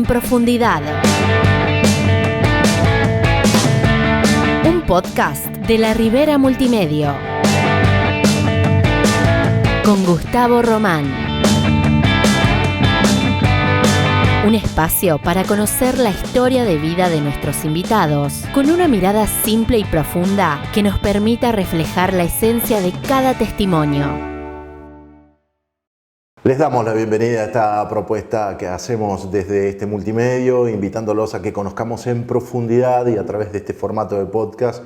profundidad. Un podcast de La Ribera Multimedio. Con Gustavo Román. Un espacio para conocer la historia de vida de nuestros invitados, con una mirada simple y profunda que nos permita reflejar la esencia de cada testimonio. Les damos la bienvenida a esta propuesta que hacemos desde este multimedio, invitándolos a que conozcamos en profundidad y a través de este formato de podcast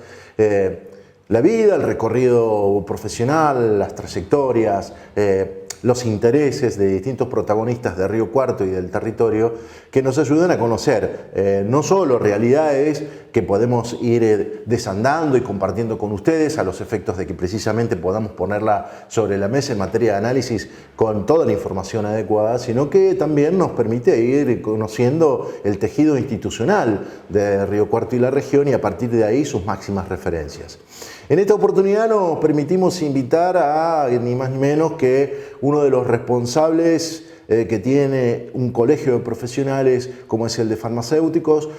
la vida, el recorrido profesional, las trayectorias, los intereses de distintos protagonistas de Río Cuarto y del territorio que nos ayudan a conocer no solo realidades que podemos ir desandando y compartiendo con ustedes a los efectos de que precisamente podamos ponerla sobre la mesa en materia de análisis con toda la información adecuada, sino que también nos permite ir conociendo el tejido institucional de Río Cuarto y la región y a partir de ahí sus máximas referencias. En esta oportunidad nos permitimos invitar a ni más ni menos que uno de los responsables que tiene un colegio de profesionales como es el de farmacéuticos.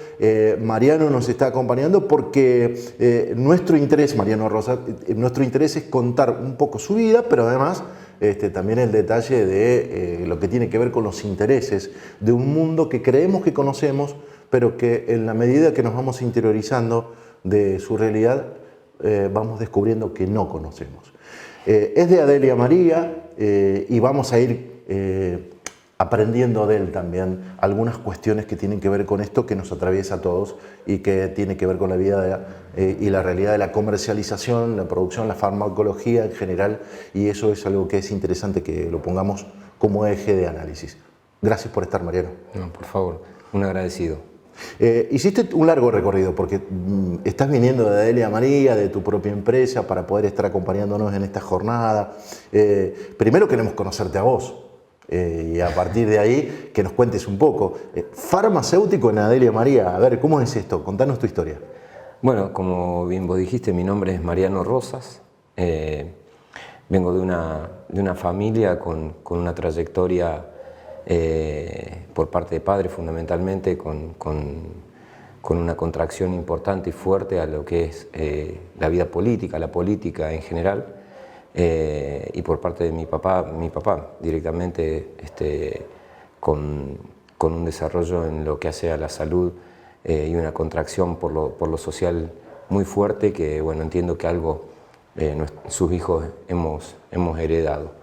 Mariano nos está acompañando porque nuestro interés, Mariano Rosas, nuestro interés es contar un poco su vida, pero además también el detalle de lo que tiene que ver con los intereses de un mundo que creemos que conocemos, pero que en la medida que nos vamos interiorizando de su realidad, vamos descubriendo que no conocemos. Es de Adelia María y vamos a ir aprendiendo de él también algunas cuestiones que tienen que ver con esto que nos atraviesa a todos y que tiene que ver con la vida y la realidad de la comercialización, la producción, la farmacología en general, y eso es algo que es interesante que lo pongamos como eje de análisis. Gracias por estar, Mariano. No, por favor, un agradecido. Hiciste un largo recorrido porque estás viniendo de Adelia María, de tu propia empresa, para poder estar acompañándonos en esta jornada. Primero queremos conocerte a vos y a partir de ahí que nos cuentes un poco. Farmacéutico en Adelia María, a ver, ¿cómo es esto? Contanos tu historia. Bueno, como bien vos dijiste, mi nombre es Mariano Rosas. Vengo de una familia con una trayectoria por parte de padre fundamentalmente, con una contracción importante y fuerte a lo que es la vida política, la política en general, y por parte de mi papá directamente con un desarrollo en lo que hace a la salud y una contracción por lo social muy fuerte que, bueno, entiendo que algo sus hijos hemos heredado.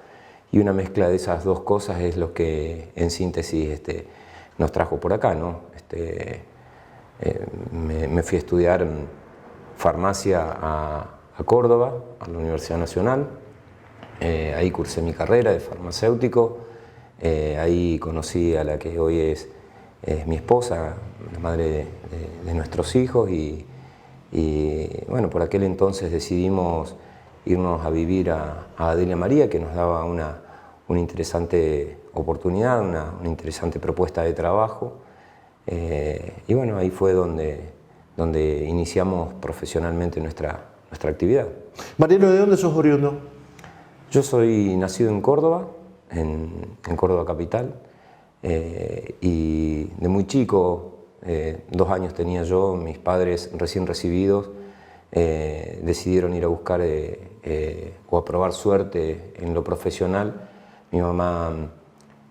Y una mezcla de esas dos cosas es lo que en síntesis nos trajo por acá, ¿no? Me fui a estudiar en farmacia a Córdoba, a la Universidad Nacional. Ahí cursé mi carrera de farmacéutico. Ahí conocí a la que hoy es mi esposa, la madre de nuestros hijos. Y bueno, por aquel entonces decidimos irnos a vivir a Adelia María, que nos daba una interesante oportunidad, una interesante propuesta de trabajo. Y bueno, ahí fue donde iniciamos profesionalmente nuestra actividad. Mariano, ¿de dónde sos oriundo? Yo soy nacido en Córdoba, en Córdoba capital, y de muy chico, 2 años tenía yo, mis padres recién recibidos, decidieron ir a buscar o a probar suerte en lo profesional. Mi mamá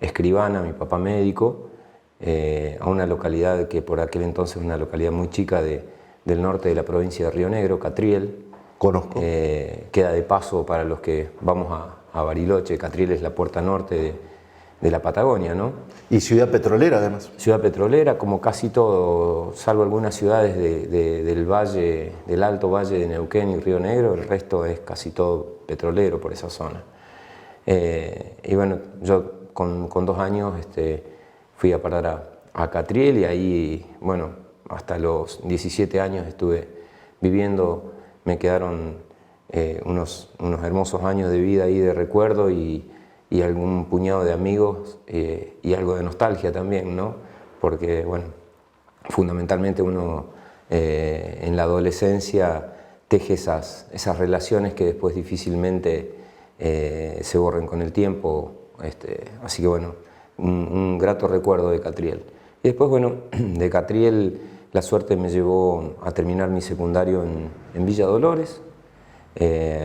escribana, mi papá médico, a una localidad que por aquel entonces una localidad muy chica del norte de la provincia de Río Negro, Catriel. Conozco. Queda de paso para los que vamos a Bariloche. Catriel es la puerta norte de la Patagonia, ¿no? Y ciudad petrolera, además. Ciudad petrolera, como casi todo, salvo algunas ciudades del valle, del Alto Valle de Neuquén y Río Negro, el resto es casi todo petrolero por esa zona. Y bueno, yo con 2 años fui a parar a Catriel y ahí, bueno, hasta los 17 años estuve viviendo. Me quedaron unos hermosos años de vida ahí, de recuerdo y algún puñado de amigos y algo de nostalgia también, ¿no? Porque, bueno, fundamentalmente uno en la adolescencia teje esas relaciones que después difícilmente se borren con el tiempo. Así que, bueno, un grato recuerdo de Catriel. Y después, bueno, de Catriel la suerte me llevó a terminar mi secundario en Villa Dolores.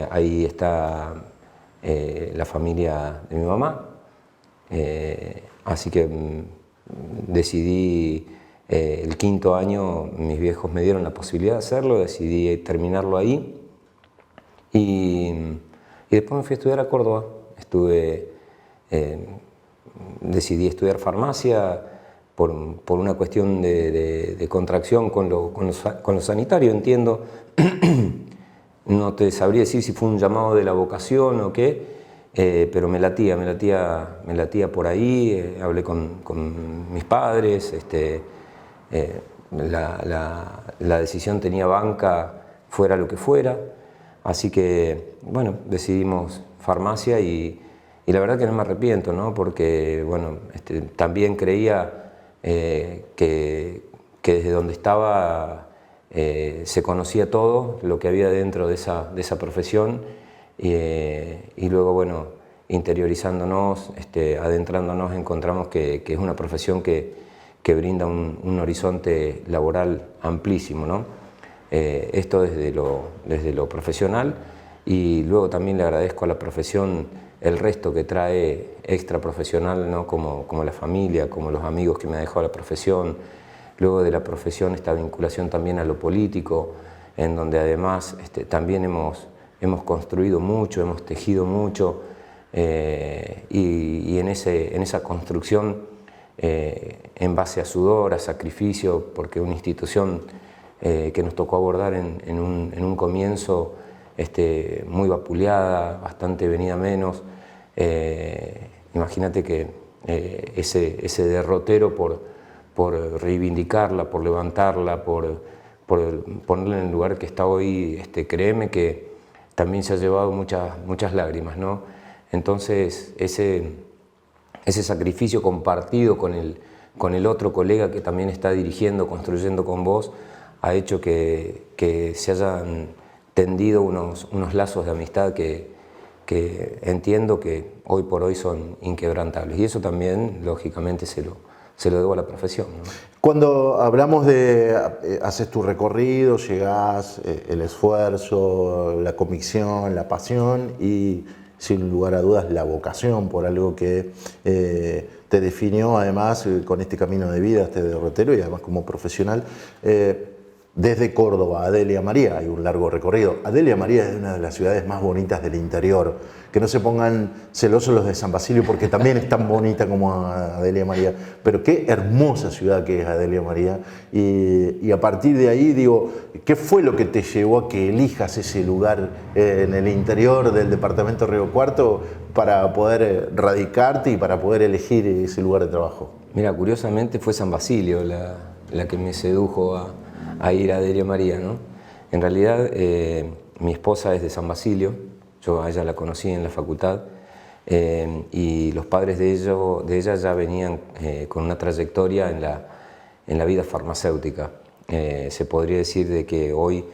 Ahí está la familia de mi mamá. Así que decidí, el quinto año, mis viejos me dieron la posibilidad de hacerlo, decidí terminarlo ahí. Y después me fui a estudiar a Córdoba. Decidí estudiar farmacia por una cuestión de contracción con lo sanitario, entiendo. No te sabría decir si fue un llamado de la vocación o qué, pero me latía por ahí. Hablé con mis padres, la decisión tenía banca fuera lo que fuera, así que bueno, decidimos farmacia y la verdad que no me arrepiento, ¿no? Porque bueno, también creía que desde donde estaba se conocía todo lo que había dentro de esa profesión, y luego, bueno, interiorizándonos, adentrándonos, encontramos que es una profesión que brinda un horizonte laboral amplísimo, ¿no? Esto desde lo profesional, y luego también le agradezco a la profesión el resto que trae extra profesional, ¿no? Como la familia, como los amigos que me ha dejado la profesión. Luego de la profesión, esta vinculación también a lo político, en donde además también hemos construido mucho, hemos tejido mucho, y en esa construcción, en base a sudor, a sacrificio, porque una institución que nos tocó abordar en un comienzo muy vapuleada, bastante venida menos. Imagínate que ese derrotero por reivindicarla, por levantarla, por ponerla en el lugar que está hoy, créeme que también se ha llevado muchas lágrimas, ¿no? Entonces ese sacrificio compartido con el otro colega que también está dirigiendo, construyendo con vos, ha hecho que se hayan tendido unos lazos de amistad que entiendo que hoy por hoy son inquebrantables, y eso también lógicamente se lo debo a la profesión, ¿no? Cuando hablamos de haces tu recorrido, llegás, el esfuerzo, la convicción, la pasión y sin lugar a dudas la vocación por algo que te definió además con este camino de vida, este derrotero, y además como profesional. Desde Córdoba a Delia María hay un largo recorrido. Delia María es una de las ciudades más bonitas del interior. Que no se pongan celosos los de San Basilio, porque también es tan bonita como Delia María. Pero qué hermosa ciudad que es Delia María. Y a partir de ahí, digo, ¿qué fue lo que te llevó a que elijas ese lugar en el interior del departamento de Río Cuarto para poder radicarte y para poder elegir ese lugar de trabajo? Mira, curiosamente fue San Basilio la que me sedujo a ir a Delia María, ¿no? En realidad, mi esposa es de San Basilio, yo a ella la conocí en la facultad, y los padres de ella ya venían con una trayectoria en la vida farmacéutica. Se podría decir de que hoy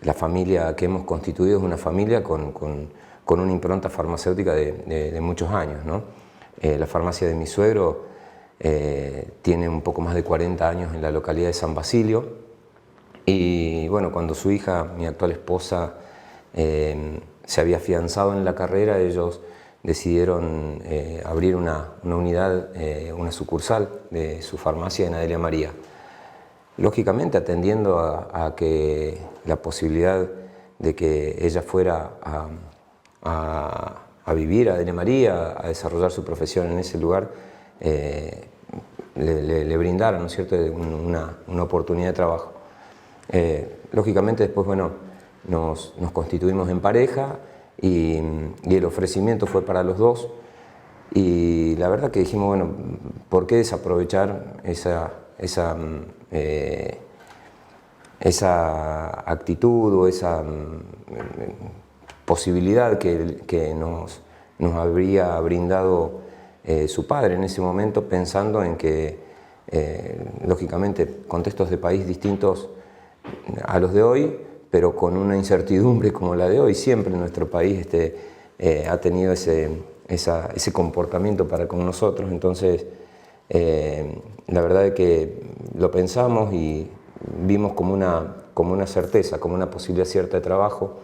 la familia que hemos constituido es una familia con una impronta farmacéutica de muchos años, ¿no? La farmacia de mi suegro tiene un poco más de 40 años en la localidad de San Basilio. Y bueno, cuando su hija, mi actual esposa, se había afianzado en la carrera, ellos decidieron abrir una unidad, una sucursal de su farmacia en Delia María. Lógicamente atendiendo a que la posibilidad de que ella fuera a vivir a Delia María, a desarrollar su profesión en ese lugar, le brindaron, ¿no es cierto?, una oportunidad de trabajo. Lógicamente después, bueno, nos constituimos en pareja y el ofrecimiento fue para los dos, y la verdad que dijimos, bueno, ¿por qué desaprovechar esa actitud o esa posibilidad que nos habría brindado su padre en ese momento, pensando en que lógicamente contextos de país distintos a los de hoy, pero con una incertidumbre como la de hoy. Siempre nuestro país ha tenido ese comportamiento para con nosotros. Entonces La verdad es que lo pensamos y vimos como una certeza, como una posibilidad cierta de trabajo.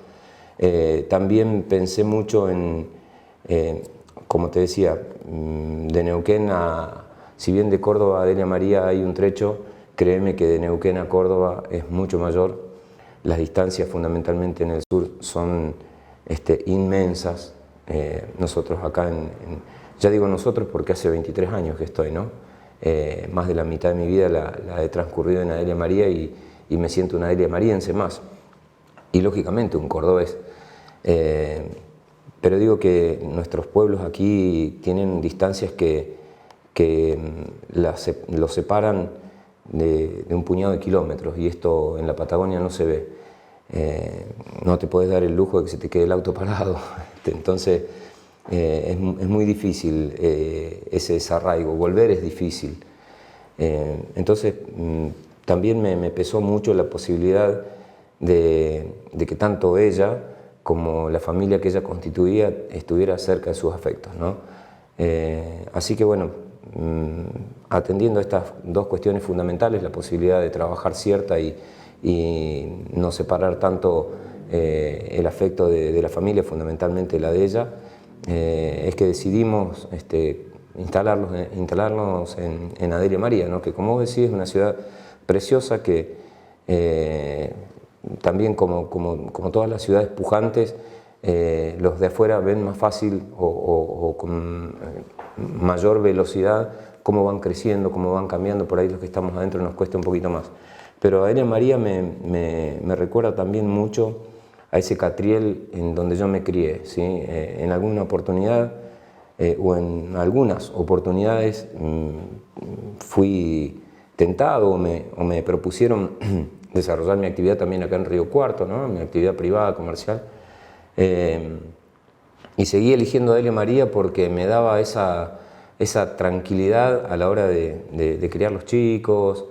También pensé mucho en, como te decía, de Neuquén si bien de Córdoba a Delia María hay un trecho, créeme que de Neuquén a Córdoba es mucho mayor. Las distancias fundamentalmente en el sur son inmensas. Nosotros acá, ya digo nosotros porque hace 23 años que estoy, ¿no? Más de la mitad de mi vida la he transcurrido en Adelia María y me siento una Adelia Mariense más. Y lógicamente un cordobés. Pero digo que nuestros pueblos aquí tienen distancias que los separan de un puñado de kilómetros, y esto en la Patagonia no se ve. No te puedes dar el lujo de que se te quede el auto parado. Entonces es muy difícil ese desarraigo, volver es difícil. Entonces también me pesó mucho la posibilidad de que tanto ella como la familia que ella constituía estuviera cerca de sus afectos, ¿no? Así que bueno, atendiendo a estas dos cuestiones fundamentales, la posibilidad de trabajar cierta y no separar tanto el afecto de la familia, fundamentalmente la de ella, es que decidimos instalarnos en Adelia María, ¿no? Que como vos decís es una ciudad preciosa que también como todas las ciudades pujantes, los de afuera ven más fácil o con mayor velocidad cómo van creciendo, cómo van cambiando. Por ahí los que estamos adentro nos cuesta un poquito más. Pero Adelia María me recuerda también mucho a ese Catriel en donde yo me crié, ¿sí? En alguna oportunidad o en algunas oportunidades fui tentado o me propusieron desarrollar mi actividad también acá en Río Cuarto, ¿no? Mi actividad privada, comercial. Y seguí eligiendo Adelia María porque me daba esa tranquilidad a la hora de criar los chicos,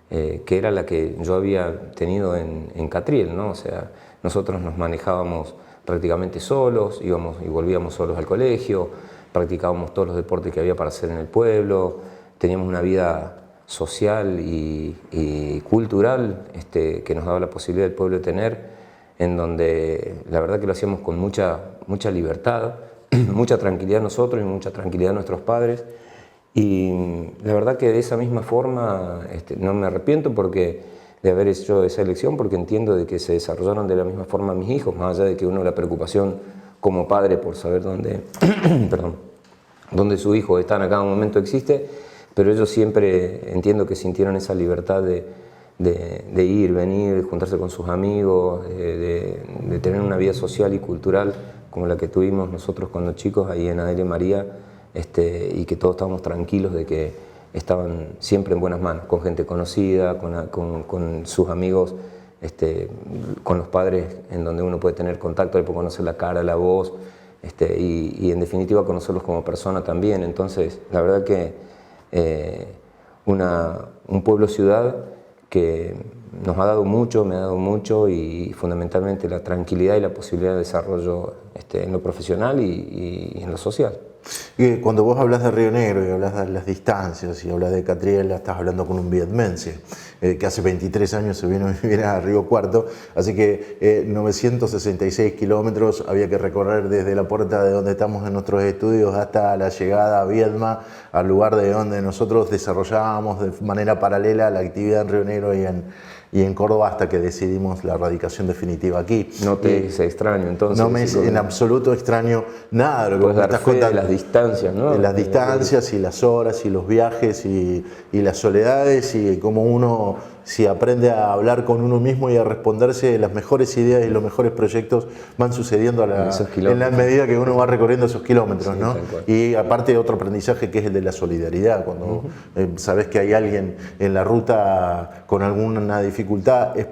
que era la que yo había tenido en Catriel, ¿no? O sea, nosotros nos manejábamos prácticamente solos, íbamos y volvíamos solos al colegio, practicábamos todos los deportes que había para hacer en el pueblo, teníamos una vida social y cultural que nos daba la posibilidad del pueblo de tener, en donde la verdad que lo hacíamos con mucha libertad, mucha tranquilidad nosotros y mucha tranquilidad nuestros padres. Y la verdad que de esa misma forma no me arrepiento de haber hecho esa elección, porque entiendo de que se desarrollaron de la misma forma mis hijos, más allá de que uno la preocupación como padre por saber dónde, perdón, dónde su hijo está en cada momento existe, pero ellos siempre entiendo que sintieron esa libertad de ir, venir, de juntarse con sus amigos, de tener una vida social y cultural como la que tuvimos nosotros cuando chicos ahí en Adelia María, y que todos estábamos tranquilos de que estaban siempre en buenas manos, con gente conocida, con sus amigos, con los padres en donde uno puede tener contacto, le puede conocer la cara, la voz, y en definitiva conocerlos como persona también. Entonces, la verdad que un pueblo-ciudad que nos ha dado mucho, me ha dado mucho, y fundamentalmente la tranquilidad y la posibilidad de desarrollo en lo profesional y en lo social. Cuando vos hablas de Río Negro y hablas de las distancias y hablas de Catriel, estás hablando con un vietmense que hace 23 años se vino a vivir a Río Cuarto, así que 966 kilómetros había que recorrer desde la puerta de donde estamos en nuestros estudios hasta la llegada a Viedma, al lugar de donde nosotros desarrollábamos de manera paralela la actividad en Río Negro y en Córdoba, hasta que decidimos la radicación definitiva aquí. ¿No te es extraño entonces? No me es en absoluto extraño nada de lo que me estás contando. De las distancias, ¿no? De las distancias y las horas y los viajes y las soledades, y cómo uno, si aprende a hablar con uno mismo y a responderse, las mejores ideas y los mejores proyectos van sucediendo en la medida que uno va recorriendo esos kilómetros, sí, ¿no? Y aparte otro aprendizaje que es el de la solidaridad, cuando sabes que hay alguien en la ruta con alguna dificultad, es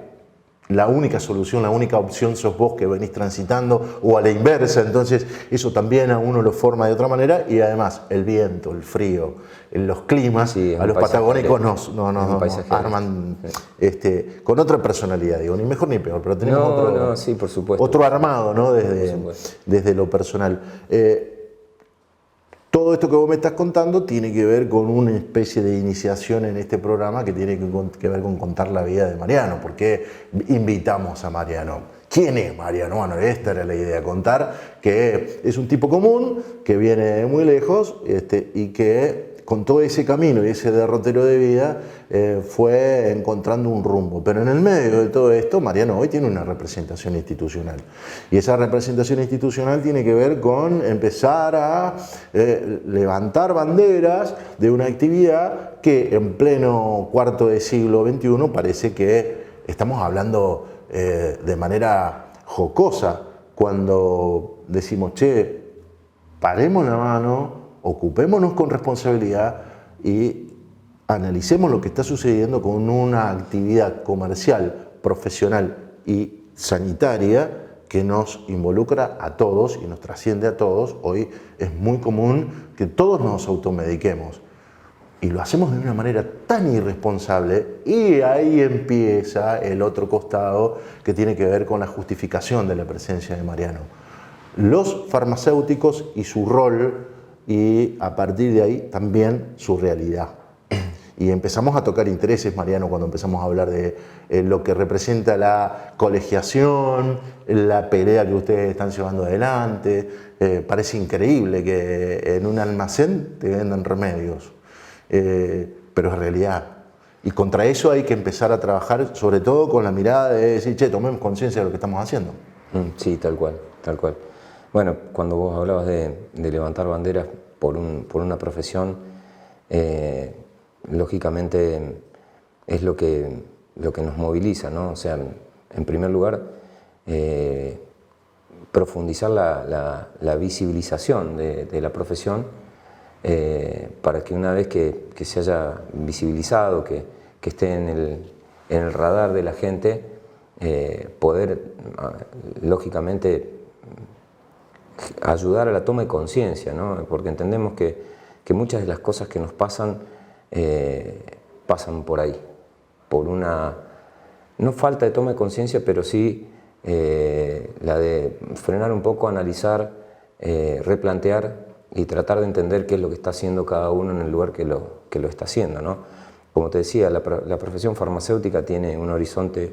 la única solución, la única opción sos vos que venís transitando, o a la inversa. Entonces eso también a uno lo forma de otra manera, y además el viento, el frío, los climas, sí, a los patagónicos nos arman con otra personalidad, digo, ni mejor ni peor, pero tenemos sí, por supuesto, otro armado, ¿no? Desde lo personal. Todo esto que vos me estás contando tiene que ver con una especie de iniciación en este programa que tiene que ver con contar la vida de Mariano. ¿Por qué invitamos a Mariano? ¿Quién es Mariano? Bueno, esta era la idea, contar que es un tipo común, que viene de muy lejos y que con todo ese camino y ese derrotero de vida fue encontrando un rumbo. Pero en el medio de todo esto, Mariano hoy tiene una representación institucional. Y esa representación institucional tiene que ver con empezar a levantar banderas de una actividad que en pleno cuarto de siglo XXI parece que estamos hablando de manera jocosa cuando decimos, che, paremos la mano, ocupémonos con responsabilidad y analicemos lo que está sucediendo con una actividad comercial, profesional y sanitaria que nos involucra a todos y nos trasciende a todos. Hoy es muy común que todos nos automediquemos y lo hacemos de una manera tan irresponsable, y ahí empieza el otro costado que tiene que ver con la justificación de la presencia de Mariano. Los farmacéuticos y su rol, y a partir de ahí también su realidad. Y empezamos a tocar intereses, Mariano, cuando empezamos a hablar de lo que representa la colegiación, la pelea que ustedes están llevando adelante. Parece increíble que en un almacén te vendan remedios, pero es realidad. Y contra eso hay que empezar a trabajar, sobre todo con la mirada de decir, che, tomemos conciencia de lo que estamos haciendo. Sí, tal cual, tal cual. Bueno, cuando vos hablabas de levantar banderas por una profesión, lógicamente es lo que nos moviliza, ¿no? O sea, en primer lugar, profundizar la visibilización de la profesión, para que una vez que se haya visibilizado, que esté en el radar de la gente, poder, lógicamente, ayudar a la toma de conciencia, ¿no? Porque entendemos que muchas de las cosas que nos pasan pasan por ahí, por una, no falta de toma de conciencia, pero sí la de frenar un poco, analizar, replantear y tratar de entender qué es lo que está haciendo cada uno en el lugar que lo está haciendo, ¿no? Como te decía, la profesión farmacéutica tiene un horizonte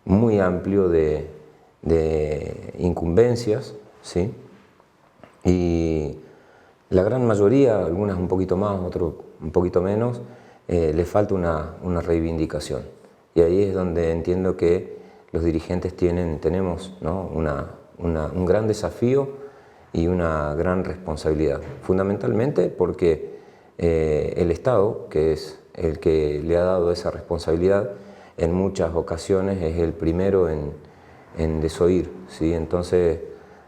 muy amplio de incumbencias, ¿sí? Y la gran mayoría, algunas un poquito más, otros un poquito menos, le falta una reivindicación. Y ahí es donde entiendo que los dirigentes tenemos, ¿no? un gran desafío y una gran responsabilidad. Fundamentalmente porque el Estado, que es el que le ha dado esa responsabilidad, en muchas ocasiones es el primero en desoír, ¿sí? Entonces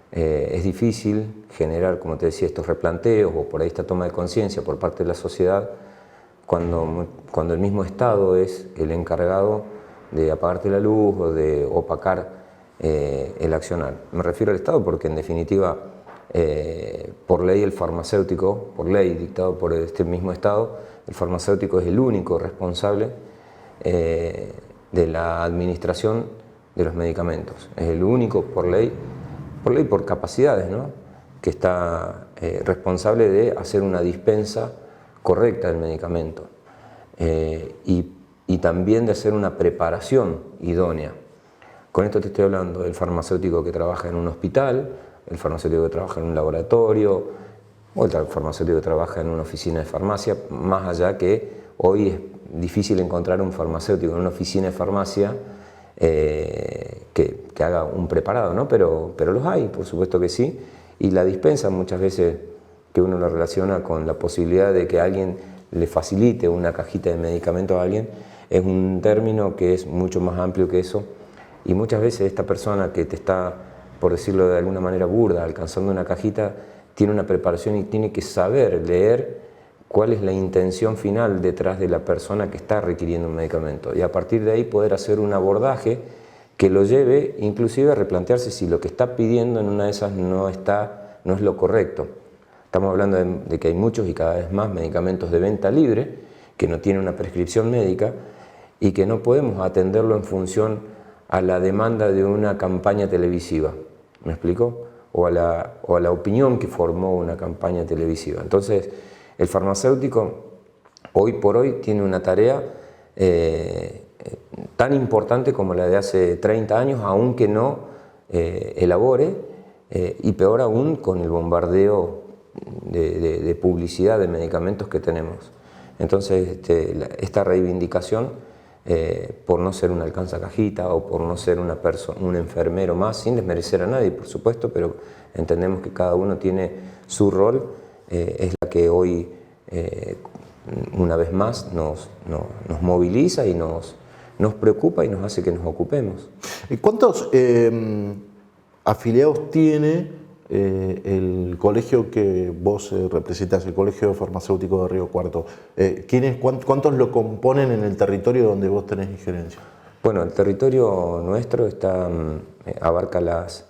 es difícil generar, como te decía, estos replanteos o por ahí esta toma de conciencia por parte de la sociedad cuando el mismo Estado es el encargado de apagarte la luz o de opacar el accionar. Me refiero al Estado porque en definitiva por ley el farmacéutico, por ley dictado por este mismo Estado, el farmacéutico es el único responsable de la administración de los medicamentos. Es el único por ley, por capacidades, ¿no? Que está responsable de hacer una dispensa correcta del medicamento y también de hacer una preparación idónea. Con esto te estoy hablando del farmacéutico que trabaja en un hospital, el farmacéutico que trabaja en un laboratorio, o el farmacéutico que trabaja en una oficina de farmacia, más allá que hoy es difícil encontrar un farmacéutico en una oficina de farmacia que haga un preparado, ¿no? Pero los hay, por supuesto que sí, y la dispensa muchas veces que uno lo relaciona con la posibilidad de que alguien le facilite una cajita de medicamento a alguien, es un término que es mucho más amplio que eso, y muchas veces esta persona que te está, por decirlo de alguna manera burda, alcanzando una cajita, tiene una preparación y tiene que saber leer cuál es la intención final detrás de la persona que está requiriendo un medicamento, y a partir de ahí poder hacer un abordaje que lo lleve inclusive a replantearse si lo que está pidiendo en una de esas no es lo correcto. Estamos hablando de que hay muchos y cada vez más medicamentos de venta libre que no tienen una prescripción médica y que no podemos atenderlo en función a la demanda de una campaña televisiva, ¿me explico? o a la opinión que formó una campaña televisiva. Entonces, el farmacéutico hoy por hoy tiene una tarea tan importante como la de hace 30 años, aunque no elabore, y peor aún con el bombardeo de publicidad de medicamentos que tenemos. Entonces, esta reivindicación, por no ser un alcanzacajita o por no ser un enfermero más, sin desmerecer a nadie, por supuesto, pero entendemos que cada uno tiene su rol, es la que hoy, una vez más, nos moviliza y nos preocupa y nos hace que nos ocupemos. ¿Cuántos afiliados tiene el colegio que vos representás, el Colegio Farmacéutico de Río Cuarto? ¿Cuántos lo componen en el territorio donde vos tenés injerencia? Bueno, el territorio nuestro abarca los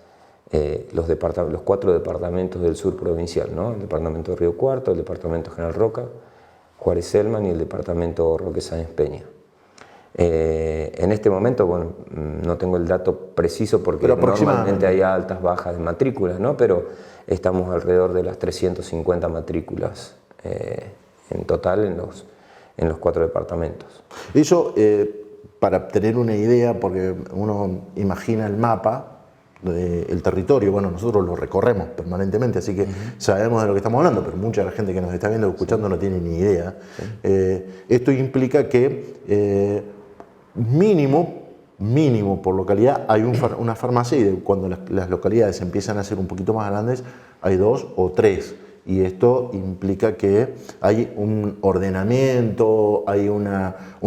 4 departamentos del sur provincial, ¿no? El departamento de Río Cuarto, el departamento General Roca, Juárez-Selman y el departamento Roque Sáenz Peña. En este momento, bueno, no tengo el dato preciso porque normalmente hay altas, bajas de matrículas, ¿no? Pero estamos alrededor de las 350 matrículas en total en los 4 departamentos. Eso, para tener una idea, porque uno imagina el mapa del territorio, bueno, nosotros lo recorremos permanentemente, así que sabemos de lo que estamos hablando, pero mucha de la gente que nos está viendo o escuchando no tiene ni idea. Esto implica que mínimo por localidad hay una farmacia, y cuando las localidades empiezan a ser un poquito más grandes hay 2 o 3, y esto implica que hay un ordenamiento, hay un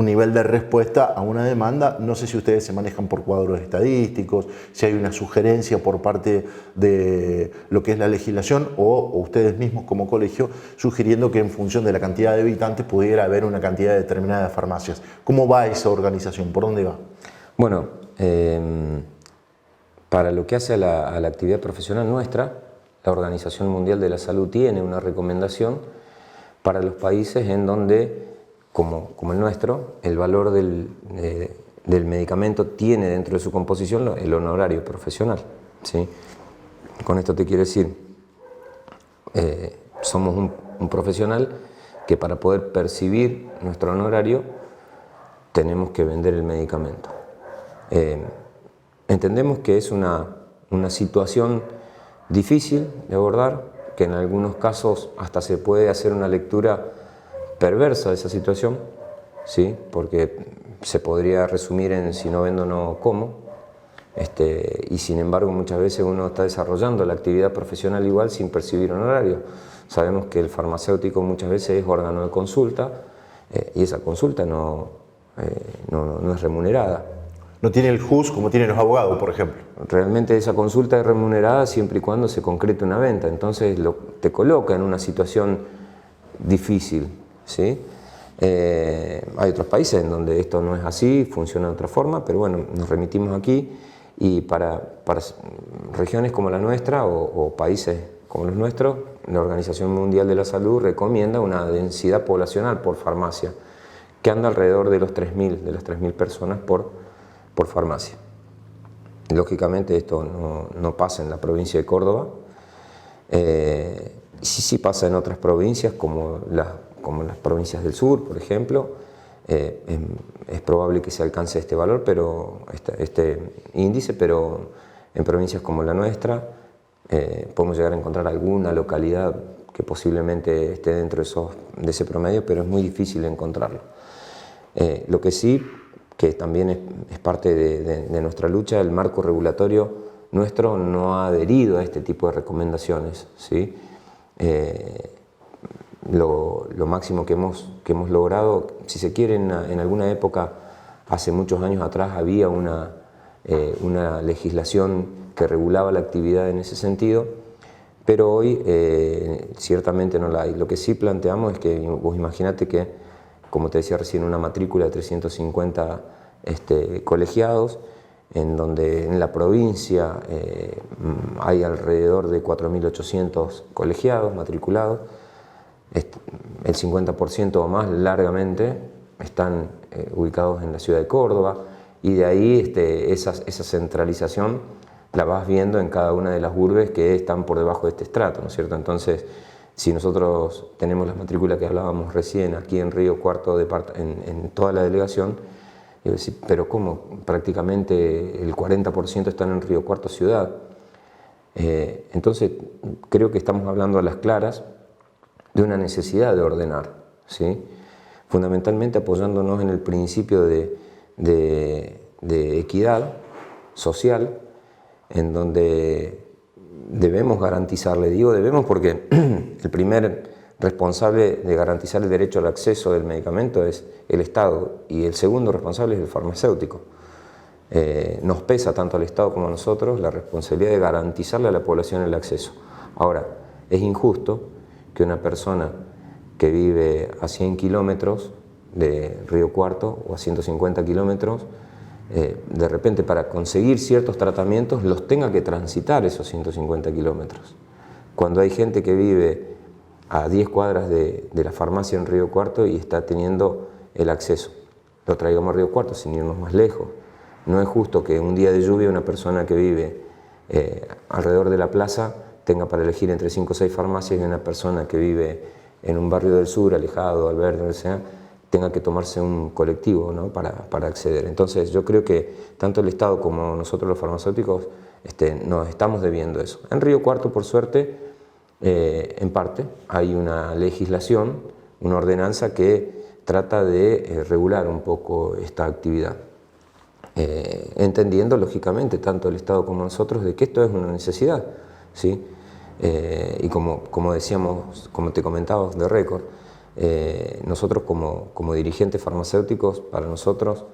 nivel de respuesta a una demanda. No sé si ustedes se manejan por cuadros estadísticos, si hay una sugerencia por parte de lo que es la legislación o ustedes mismos como colegio sugiriendo que en función de la cantidad de habitantes pudiera haber una cantidad determinada de farmacias. ¿Cómo va esa organización? ¿Por dónde va? Bueno, para lo que hace a la actividad profesional nuestra, la Organización Mundial de la Salud tiene una recomendación para los países en donde, como el nuestro, el valor del medicamento tiene dentro de su composición el honorario profesional, ¿sí? Con esto te quiero decir, somos un profesional que para poder percibir nuestro honorario tenemos que vender el medicamento. Entendemos que es una situación difícil de abordar, que en algunos casos hasta se puede hacer una lectura perversa de esa situación, ¿sí? Porque se podría resumir en si no vendo no como, y sin embargo muchas veces uno está desarrollando la actividad profesional igual sin percibir honorario. Sabemos que el farmacéutico muchas veces es órgano de consulta y esa consulta no es remunerada. No tiene el JUS como tienen los abogados, por ejemplo. Realmente esa consulta es remunerada siempre y cuando se concrete una venta, entonces te coloca en una situación difícil, ¿sí? Hay otros países en donde esto no es así, funciona de otra forma, pero bueno, nos remitimos aquí y para regiones como la nuestra o países como los nuestros, la Organización Mundial de la Salud recomienda una densidad poblacional por farmacia que anda alrededor de las 3.000 personas por farmacia. Lógicamente esto no pasa en la provincia de Córdoba, sí pasa en otras provincias como las provincias del sur, por ejemplo. Es probable que se alcance este valor, este índice, pero en provincias como la nuestra podemos llegar a encontrar alguna localidad que posiblemente esté dentro de ese promedio, pero es muy difícil encontrarlo. Lo que sí, que también es parte de nuestra lucha, el marco regulatorio nuestro no ha adherido a este tipo de recomendaciones, ¿sí? Lo máximo que hemos logrado, si se quiere, en alguna época, hace muchos años atrás, había una legislación que regulaba la actividad en ese sentido, pero hoy ciertamente no la hay. Lo que sí planteamos es que vos imaginate que, como te decía recién, una matrícula de 350 colegiados, en donde en la provincia hay alrededor de 4.800 colegiados matriculados, el 50% o más largamente están ubicados en la ciudad de Córdoba, y de ahí esa centralización la vas viendo en cada una de las urbes que están por debajo de este estrato, ¿no es cierto? Entonces, si nosotros tenemos la matrícula que hablábamos recién aquí en Río Cuarto, en toda la delegación, yo decía, pero ¿cómo? Prácticamente el 40% están en Río Cuarto ciudad. Entonces, creo que estamos hablando a las claras de una necesidad de ordenar, ¿sí? Fundamentalmente apoyándonos en el principio de equidad social, en donde debemos garantizarle, digo debemos porque el primer responsable de garantizar el derecho al acceso del medicamento es el Estado y el segundo responsable es el farmacéutico. Nos pesa tanto al Estado como a nosotros la responsabilidad de garantizarle a la población el acceso. Ahora, es injusto que una persona que vive a 100 kilómetros de Río Cuarto o a 150 kilómetros, de repente para conseguir ciertos tratamientos los tenga que transitar esos 150 kilómetros. Cuando hay gente que vive a 10 cuadras de la farmacia en Río Cuarto y está teniendo el acceso, lo traigamos a Río Cuarto sin irnos más lejos. No es justo que un día de lluvia una persona que vive alrededor de la plaza tenga para elegir entre 5 o 6 farmacias y una persona que vive en un barrio del sur, alejado, Alberto, o sea, tenga que tomarse un colectivo, ¿no? para acceder. Entonces yo creo que tanto el Estado como nosotros los farmacéuticos nos estamos debiendo eso. En Río Cuarto, por suerte, en parte hay una legislación, una ordenanza que trata de regular un poco esta actividad. Entendiendo lógicamente tanto el Estado como nosotros de que esto es una necesidad, ¿sí? Y como decíamos, como te comentaba de récord, nosotros como dirigentes farmacéuticos, para nosotros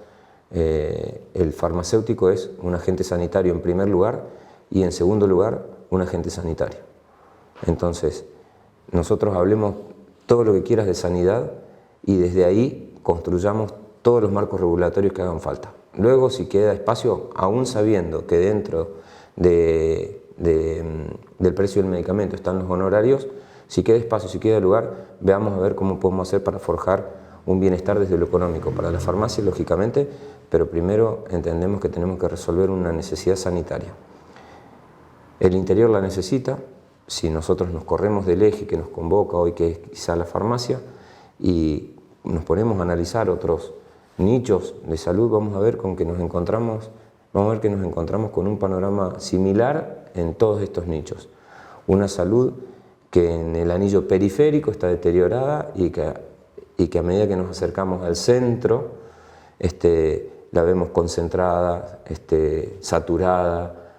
el farmacéutico es un agente sanitario en primer lugar y en segundo lugar un agente sanitario. Entonces nosotros hablemos todo lo que quieras de sanidad y desde ahí construyamos todos los marcos regulatorios que hagan falta. Luego, si queda espacio, aún sabiendo que dentro del precio del medicamento están los honorarios, si queda espacio, si queda lugar, veamos a ver cómo podemos hacer para forjar un bienestar desde lo económico para la farmacia, lógicamente, pero primero entendemos que tenemos que resolver una necesidad sanitaria. El interior la necesita, si nosotros nos corremos del eje que nos convoca hoy, que es quizá la farmacia, y nos ponemos a analizar otros nichos de salud, vamos a ver que nos encontramos con un panorama similar en todos estos nichos. Una salud que en el anillo periférico está deteriorada y que a medida que nos acercamos al centro la vemos concentrada, saturada,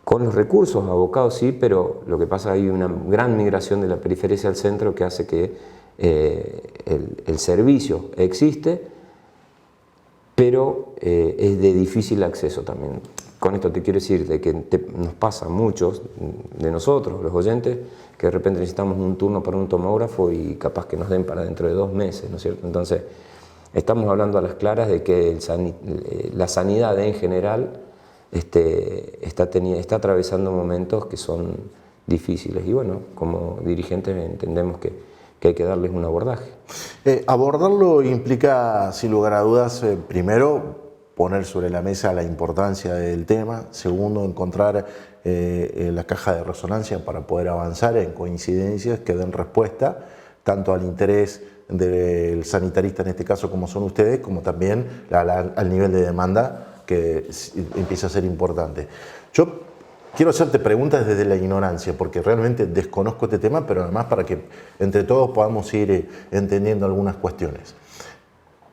con los recursos abocados, sí, pero lo que pasa es que hay una gran migración de la periferia hacia el centro que hace que el servicio existe, pero es de difícil acceso también. Con esto te quiero decir de que nos pasa a muchos de nosotros, los oyentes, que de repente necesitamos un turno para un tomógrafo y capaz que nos den para dentro de 2 meses, ¿no es cierto? Entonces, estamos hablando a las claras de que la sanidad en general está atravesando momentos que son difíciles y bueno, como dirigentes entendemos que hay que darles un abordaje. Abordarlo implica, sin lugar a dudas, primero, poner sobre la mesa la importancia del tema, segundo, encontrar la caja de resonancia para poder avanzar en coincidencias que den respuesta tanto al interés del sanitarista en este caso como son ustedes, como también al nivel de demanda que empieza a ser importante. Yo quiero hacerte preguntas desde la ignorancia, porque realmente desconozco este tema, pero además para que entre todos podamos ir entendiendo algunas cuestiones.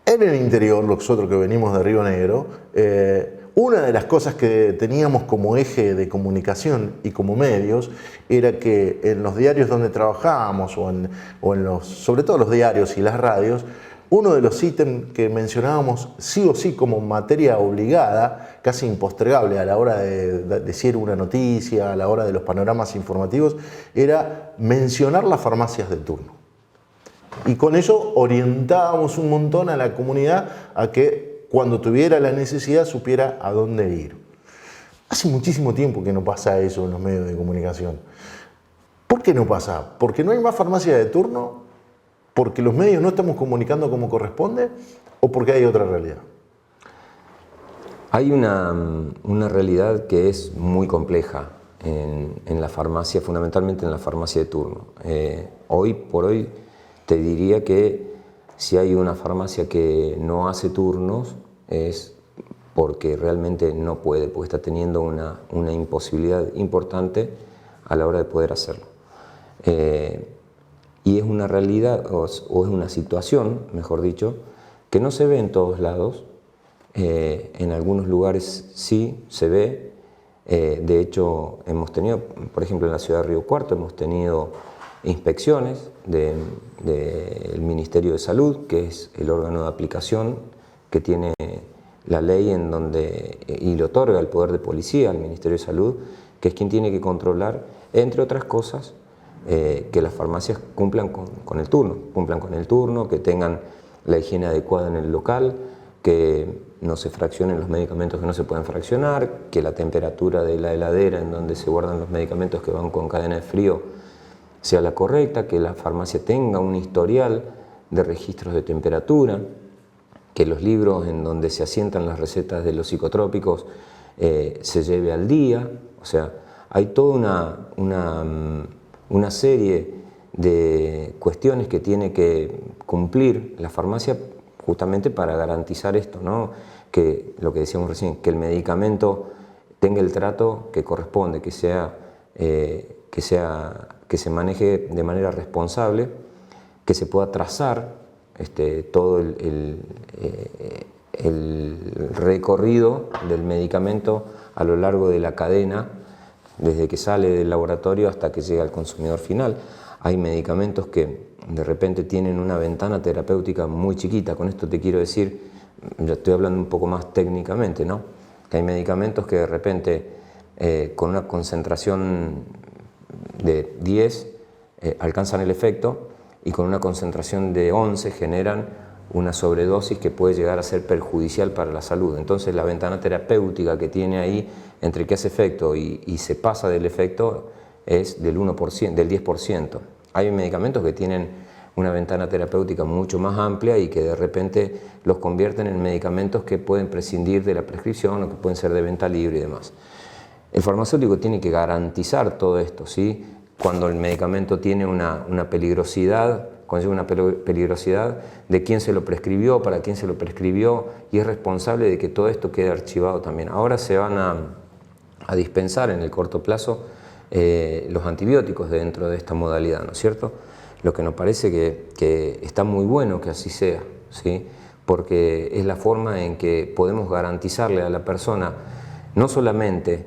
En el interior, nosotros que venimos de Río Negro, una de las cosas que teníamos como eje de comunicación y como medios era que en los diarios donde trabajábamos, sobre todo los diarios y las radios, uno de los ítems que mencionábamos sí o sí como materia obligada, casi impostergable a la hora de decir una noticia, a la hora de los panoramas informativos, era mencionar las farmacias de turno. Y con eso orientábamos un montón a la comunidad a que cuando tuviera la necesidad supiera a dónde ir. Hace muchísimo tiempo que no pasa eso en los medios de comunicación. ¿Por qué no pasa? ¿Porque no hay más farmacia de turno? ¿Porque los medios no estamos comunicando como corresponde? ¿O porque hay otra realidad? Hay una realidad que es muy compleja en la farmacia, fundamentalmente en la farmacia de turno. Hoy por hoy te diría que si hay una farmacia que no hace turnos es porque realmente no puede, porque está teniendo una imposibilidad importante a la hora de poder hacerlo. Y es una realidad, o es una situación, mejor dicho, que no se ve en todos lados. En algunos lugares sí se ve. De hecho, hemos tenido, por ejemplo, en la ciudad de Río Cuarto, hemos tenido inspecciones del Ministerio de Salud, que es el órgano de aplicación que tiene la ley en donde, y le otorga el poder de policía al Ministerio de Salud, que es quien tiene que controlar, entre otras cosas, que las farmacias cumplan con el turno, que tengan la higiene adecuada en el local, que no se fraccionen los medicamentos que no se pueden fraccionar, que la temperatura de la heladera en donde se guardan los medicamentos que van con cadena de frío sea la correcta, que la farmacia tenga un historial de registros de temperatura, que los libros en donde se asientan las recetas de los psicotrópicos se lleve al día. O sea, hay toda una serie de cuestiones que tiene que cumplir la farmacia justamente para garantizar esto, ¿no? Que lo que decíamos recién, que el medicamento tenga el trato que corresponde, que se maneje de manera responsable, que se pueda trazar todo el recorrido del medicamento a lo largo de la cadena, desde que sale del laboratorio hasta que llega al consumidor final. Hay medicamentos que de repente tienen una ventana terapéutica muy chiquita. Con esto te quiero decir, ya estoy hablando un poco más técnicamente, ¿no? Que hay medicamentos que de repente con una concentración de 10 alcanzan el efecto y con una concentración de 11 generan una sobredosis que puede llegar a ser perjudicial para la salud. Entonces la ventana terapéutica que tiene ahí entre que hace efecto y se pasa del efecto es del 1%, del 10%. Hay medicamentos que tienen una ventana terapéutica mucho más amplia y que de repente los convierten en medicamentos que pueden prescindir de la prescripción o que pueden ser de venta libre y demás. El farmacéutico tiene que garantizar todo esto, ¿sí? Cuando el medicamento tiene una peligrosidad, cuando llega una peligrosidad de quién se lo prescribió, para quién se lo prescribió, y es responsable de que todo esto quede archivado también. Ahora se van a dispensar en el corto plazo los antibióticos dentro de esta modalidad, ¿no es cierto? Lo que nos parece que está muy bueno que así sea, ¿sí? Porque es la forma en que podemos garantizarle a la persona no solamente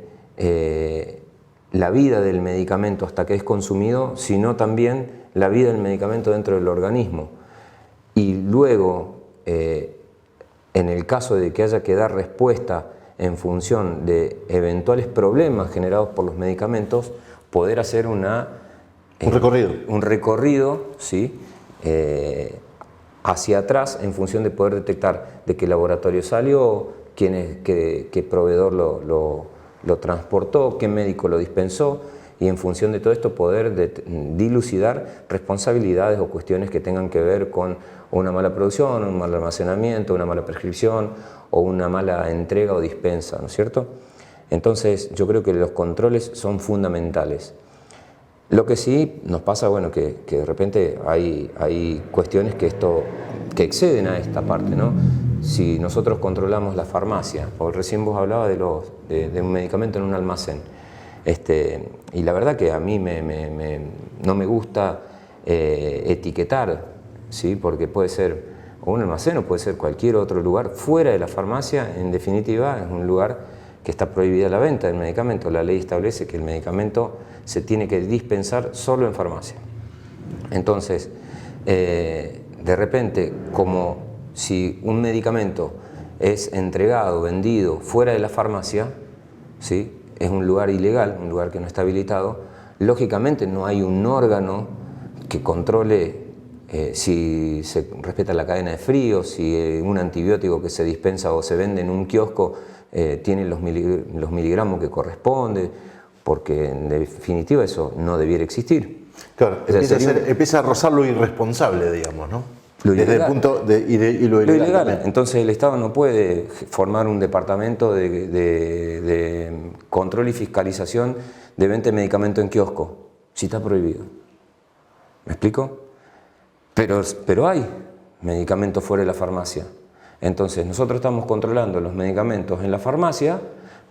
la vida del medicamento hasta que es consumido, sino también la vida del medicamento dentro del organismo. Y luego, en el caso de que haya que dar respuesta en función de eventuales problemas generados por los medicamentos, poder hacer un recorrido, ¿sí? Hacia atrás en función de poder detectar de qué laboratorio salió, qué proveedor lo transportó, qué médico lo dispensó, y en función de todo esto poder dilucidar responsabilidades o cuestiones que tengan que ver con una mala producción, un mal almacenamiento, una mala prescripción o una mala entrega o dispensa, ¿no es cierto? Entonces yo creo que los controles son fundamentales. Lo que sí nos pasa, bueno, que de repente hay cuestiones que exceden a esta parte, ¿no? Si nosotros controlamos la farmacia, porque recién vos hablabas de un medicamento en un almacén, y la verdad que a mí no me gusta etiquetar, ¿sí? Porque puede ser o un almacén o puede ser cualquier otro lugar fuera de la farmacia. En definitiva es un lugar que está prohibida la venta del medicamento. La ley establece que el medicamento se tiene que dispensar solo en farmacia. Entonces, de repente, como si un medicamento es entregado, vendido fuera de la farmacia, ¿sí? Es un lugar ilegal, un lugar que no está habilitado, lógicamente no hay un órgano que controle si se respeta la cadena de frío, si un antibiótico que se dispensa o se vende en un kiosco tiene los miligramos que corresponde, porque en definitiva eso no debiera existir. Claro, empieza a rozar lo irresponsable, digamos, ¿no? Desde el punto y lo ilegal. También. Entonces el Estado no puede formar un departamento de control y fiscalización de venta de medicamento en kiosco, si está prohibido. ¿Me explico? Pero hay medicamentos fuera de la farmacia. Entonces nosotros estamos controlando los medicamentos en la farmacia,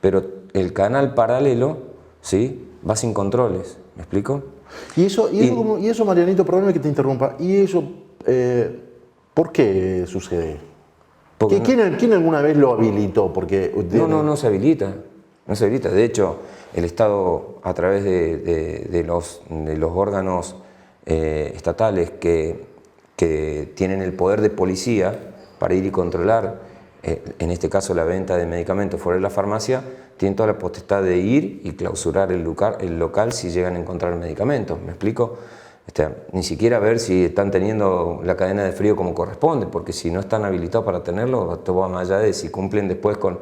pero el canal paralelo, ¿sí?, va sin controles. ¿Me explico? Y eso, Marianito, perdóname que te interrumpa, ¿y eso por qué sucede? ¿Quién alguna vez lo habilitó? Porque no se habilita. No se habilita. De hecho, el Estado, a través de los órganos estatales que tienen el poder de policía para ir y controlar, en este caso la venta de medicamentos fuera de la farmacia, tienen toda la potestad de ir y clausurar el local si llegan a encontrar medicamentos. ¿Me explico? Ni siquiera ver si están teniendo la cadena de frío como corresponde, porque si no están habilitados para tenerlo, esto va más allá de si cumplen después con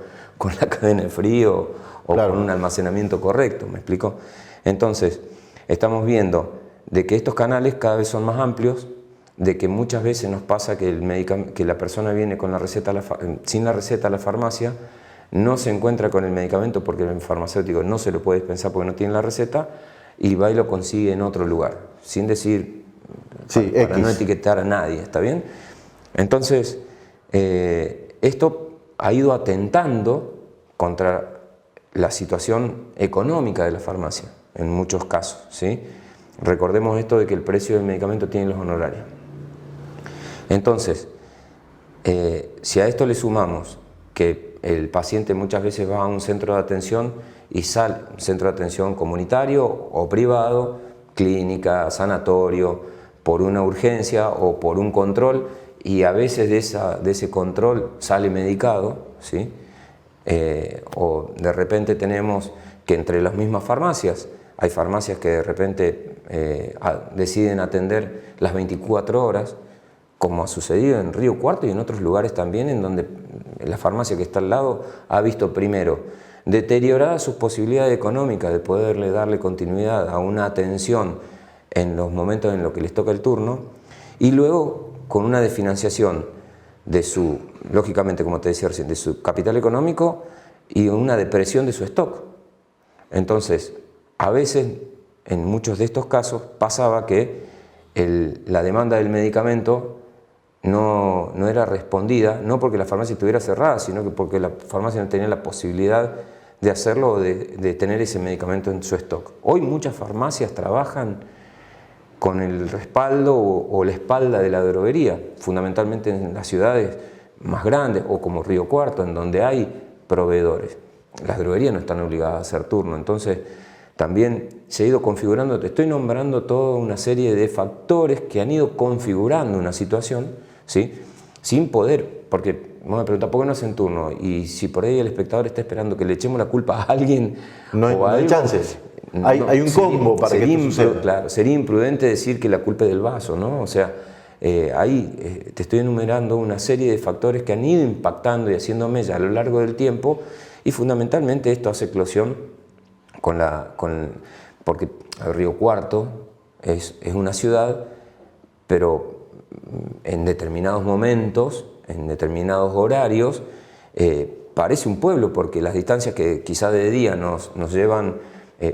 la cadena de frío o claro, con un almacenamiento correcto. ¿Me explico? Entonces, estamos viendo de que estos canales cada vez son más amplios, de que muchas veces nos pasa que la persona viene con la receta sin la receta a la farmacia, no se encuentra con el medicamento porque el farmacéutico no se lo puede dispensar porque no tiene la receta, y va y lo consigue en otro lugar, sin decir, sí, para no etiquetar a nadie, ¿está bien? Entonces, esto ha ido atentando contra la situación económica de la farmacia, en muchos casos, ¿sí? Recordemos esto de que el precio del medicamento tiene los honorarios. Entonces, si a esto le sumamos que el paciente muchas veces va a un centro de atención y sale, un centro de atención comunitario o privado, clínica, sanatorio, por una urgencia o por un control, y a veces de ese control sale medicado, ¿sí? O de repente tenemos que entre las mismas farmacias, hay farmacias que de repente deciden atender las 24 horas, como ha sucedido en Río Cuarto y en otros lugares también, en donde la farmacia que está al lado ha visto primero deterioradas sus posibilidades económicas de poderle darle continuidad a una atención en los momentos en los que les toca el turno, y luego con una desfinanciación de su, lógicamente como te decía recién, de su capital económico y una depresión de su stock. Entonces, a veces, en muchos de estos casos, pasaba que la demanda del medicamento no era respondida, no porque la farmacia estuviera cerrada, sino que porque la farmacia no tenía la posibilidad de hacerlo o de tener ese medicamento en su stock. Hoy muchas farmacias trabajan con el respaldo o la espalda de la droguería, fundamentalmente en las ciudades más grandes o como Río Cuarto, en donde hay proveedores. Las droguerías no están obligadas a hacer turno, entonces también se ha ido configurando, te estoy nombrando toda una serie de factores que han ido configurando una situación, ¿sí?, sin poder, porque vos me preguntás, ¿por qué no hacen turno? Y si por ahí el espectador está esperando que le echemos la culpa a alguien, no hay chances. Hay un combo para que esto suceda. Claro, sería imprudente decir que la culpa es del vaso, ¿no? O sea, ahí te estoy enumerando una serie de factores que han ido impactando y haciendo mella a lo largo del tiempo, y fundamentalmente esto hace eclosión porque Río Cuarto es una ciudad, pero en determinados momentos, en determinados horarios, parece un pueblo, porque las distancias que quizás de día nos llevan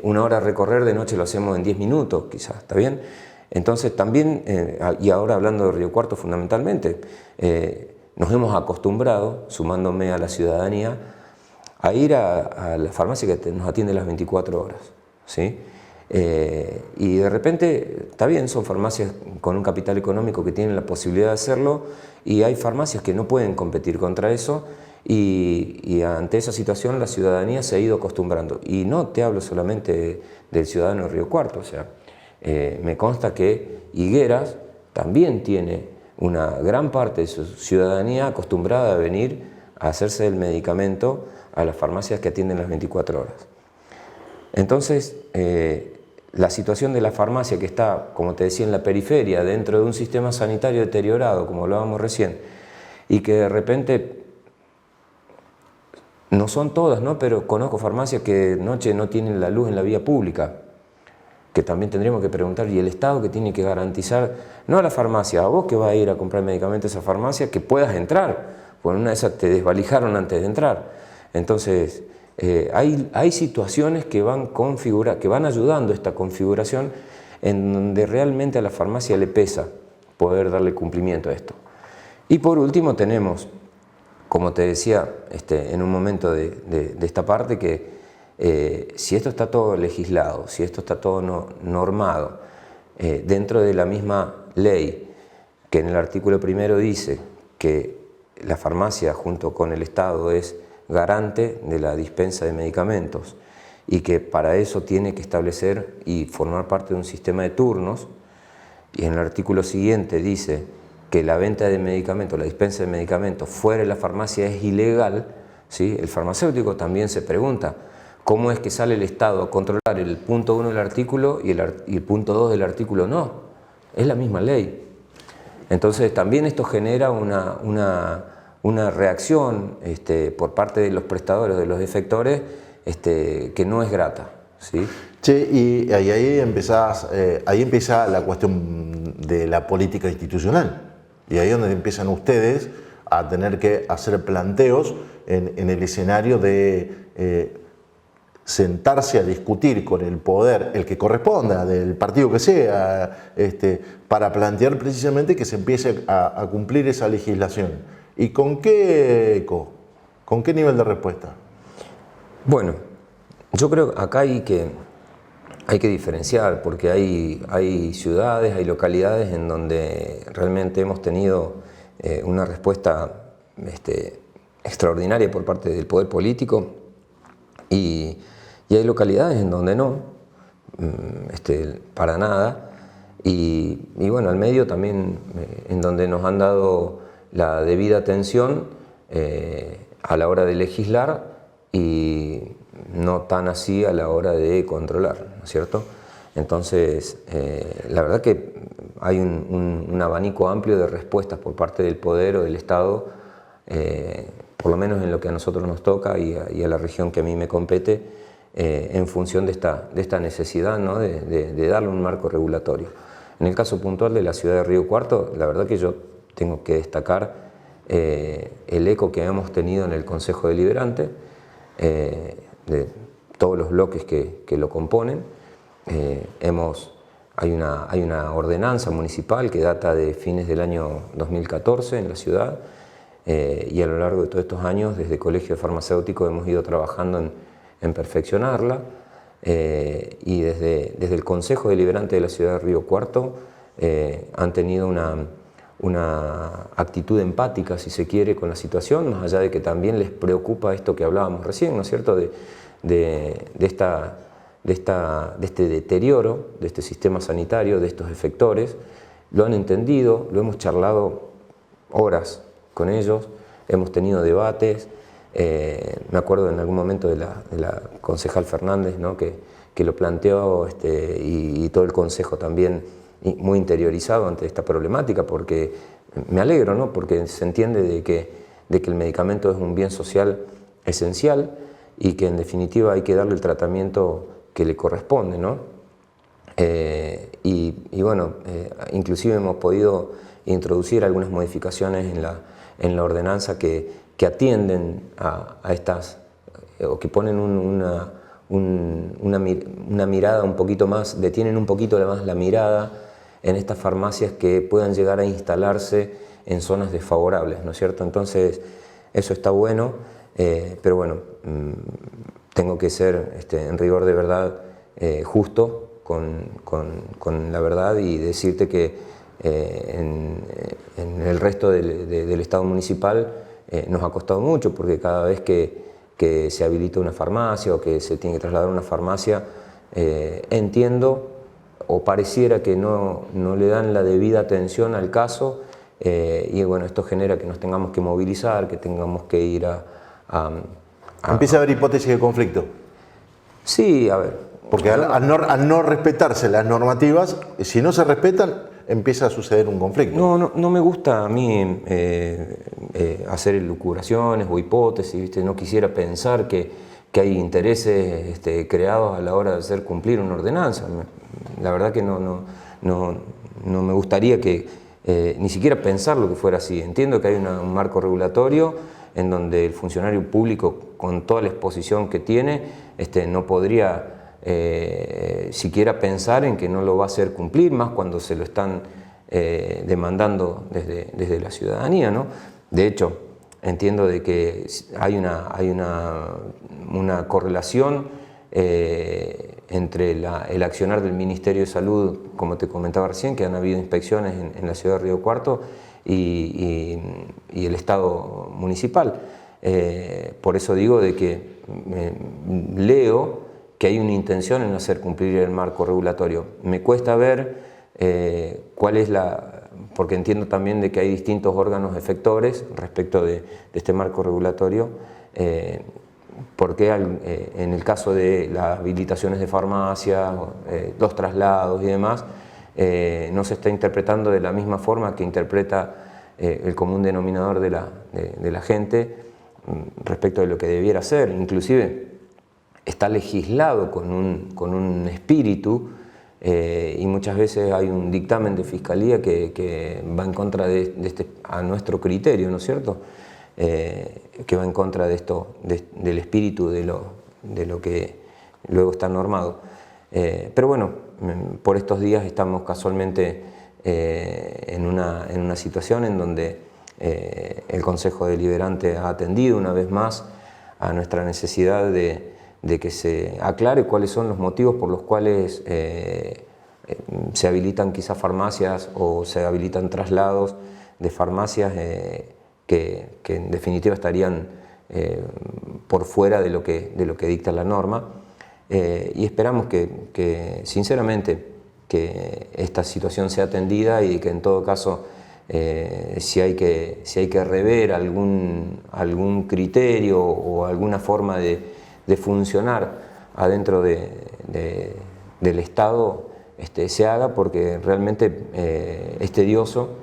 una hora a recorrer, de noche lo hacemos en 10 minutos, quizás, ¿está bien? Entonces también, y ahora hablando de Río Cuarto fundamentalmente, nos hemos acostumbrado, sumándome a la ciudadanía, a ir a la farmacia que nos atiende las 24 horas, ¿sí? Y de repente, está bien, son farmacias con un capital económico que tienen la posibilidad de hacerlo, y hay farmacias que no pueden competir contra eso, y ante esa situación la ciudadanía se ha ido acostumbrando. Y no te hablo solamente del ciudadano de Río Cuarto, o sea, me consta que Higueras también tiene una gran parte de su ciudadanía acostumbrada a venir a hacerse el medicamento a las farmacias que atienden las 24 horas. Entonces, la situación de la farmacia que está, como te decía, en la periferia, dentro de un sistema sanitario deteriorado, como hablábamos recién, y que de repente, no son todas, ¿no?, pero conozco farmacias que de noche no tienen la luz en la vía pública. que también tendríamos que preguntar, ¿y el Estado que tiene que garantizar, no a la farmacia, a vos que vas a ir a comprar medicamentos a esa farmacia, que puedas entrar? Porque en una de esas te desvalijaron antes de entrar. Entonces, hay situaciones que van ayudando a esta configuración en donde realmente a la farmacia le pesa poder darle cumplimiento a esto. Y por último tenemos, como te decía en un momento de esta parte, que si esto está todo legislado, si esto está todo normado, dentro de la misma ley, que en el artículo primero dice que la farmacia junto con el Estado es garante de la dispensa de medicamentos y que para eso tiene que establecer y formar parte de un sistema de turnos, y en el artículo siguiente dice que la venta de medicamentos, la dispensa de medicamentos fuera de la farmacia es ilegal, ¿sí? El farmacéutico también se pregunta cómo es que sale el Estado a controlar el punto 1 del artículo y el punto 2 del artículo no. Es la misma ley. Entonces también esto genera una reacción por parte de los prestadores, de los efectores, que no es grata, ¿sí? Che, y ahí empieza la cuestión de la política institucional. Y ahí es donde empiezan ustedes a tener que hacer planteos en el escenario de sentarse a discutir con el poder, el que corresponda, del partido que sea, para plantear precisamente que se empiece a cumplir esa legislación. ¿Y con qué eco? ¿Con qué nivel de respuesta? Bueno, yo creo que acá hay que diferenciar, porque hay ciudades, hay localidades en donde realmente hemos tenido una respuesta extraordinaria por parte del poder político, y hay localidades en donde no, para nada, y bueno, al medio también en donde nos han dado la debida atención a la hora de legislar y no tan así a la hora de controlar, ¿no es cierto? Entonces, la verdad que hay un abanico amplio de respuestas por parte del poder o del Estado, por lo menos en lo que a nosotros nos toca y a la región que a mí me compete, en función de esta necesidad, ¿no? de darle un marco regulatorio. En el caso puntual de la ciudad de Río Cuarto, la verdad que yo tengo que destacar el eco que hemos tenido en el Consejo Deliberante, de todos los bloques que lo componen. Hay una ordenanza municipal que data de fines del año 2014 en la ciudad, y a lo largo de todos estos años desde el Colegio Farmacéutico hemos ido trabajando en perfeccionarla, y desde el Consejo Deliberante de la ciudad de Río Cuarto han tenido una actitud empática, si se quiere, con la situación, más allá de que también les preocupa esto que hablábamos recién, ¿no es cierto?, de este deterioro de este sistema sanitario, de estos efectores. Lo han entendido, lo hemos charlado horas con ellos, hemos tenido debates. Me acuerdo en algún momento de la concejal Fernández, ¿no?, que lo planteó, y todo el consejo también muy interiorizado ante esta problemática, porque me alegro, ¿no?, porque se entiende de que el medicamento es un bien social esencial y que en definitiva hay que darle el tratamiento que le corresponde, ¿no? Y bueno, inclusive hemos podido introducir algunas modificaciones en la ordenanza que atienden a estas, o que ponen una mirada un poquito más, detienen un poquito más la mirada en estas farmacias que puedan llegar a instalarse en zonas desfavorables, ¿no es cierto? Entonces, eso está bueno, pero bueno, tengo que ser, en rigor de verdad, justo con la verdad, y decirte que en el resto del Estado municipal nos ha costado mucho, porque cada vez que se habilita una farmacia o que se tiene que trasladar a una farmacia, entiendo o pareciera que no le dan la debida atención al caso, y bueno, esto genera que nos tengamos que movilizar, que tengamos que ir Empieza a haber hipótesis de conflicto. Sí, a ver. Porque al no respetarse las normativas, si no se respetan, empieza a suceder un conflicto. No me gusta a mí hacer elucubraciones o hipótesis, ¿viste? No quisiera pensar que hay intereses creados a la hora de hacer cumplir una ordenanza. la verdad que no me gustaría que ni siquiera pensarlo que fuera así. Entiendo que hay un marco regulatorio en donde el funcionario público, con toda la exposición que tiene, no podría siquiera pensar en que no lo va a hacer cumplir, más cuando se lo están demandando desde la ciudadanía, ¿no? De hecho, entiendo de que hay una correlación entre el accionar del Ministerio de Salud, como te comentaba recién, que han habido inspecciones en la ciudad de Río Cuarto, y el Estado municipal. Por eso digo de que leo que hay una intención en hacer cumplir el marco regulatorio. Me cuesta ver cuál es porque entiendo también de que hay distintos órganos efectores respecto de este marco regulatorio, porque en el caso de las habilitaciones de farmacias, los traslados y demás, no se está interpretando de la misma forma que interpreta el común denominador de la gente respecto de lo que debiera ser. Inclusive está legislado con un espíritu, y muchas veces hay un dictamen de fiscalía que va en contra a nuestro criterio, ¿no es cierto? Que va en contra del espíritu de lo que luego está normado. Pero bueno, por estos días estamos casualmente en una situación en donde el Consejo Deliberante ha atendido una vez más a nuestra necesidad de que se aclare cuáles son los motivos por los cuales se habilitan quizás farmacias o se habilitan traslados de farmacias que en definitiva estarían por fuera de lo que dicta la norma, y esperamos que sinceramente que esta situación sea atendida y que en todo caso si hay que rever algún criterio o alguna forma de funcionar adentro del Estado, se haga, porque realmente es tedioso.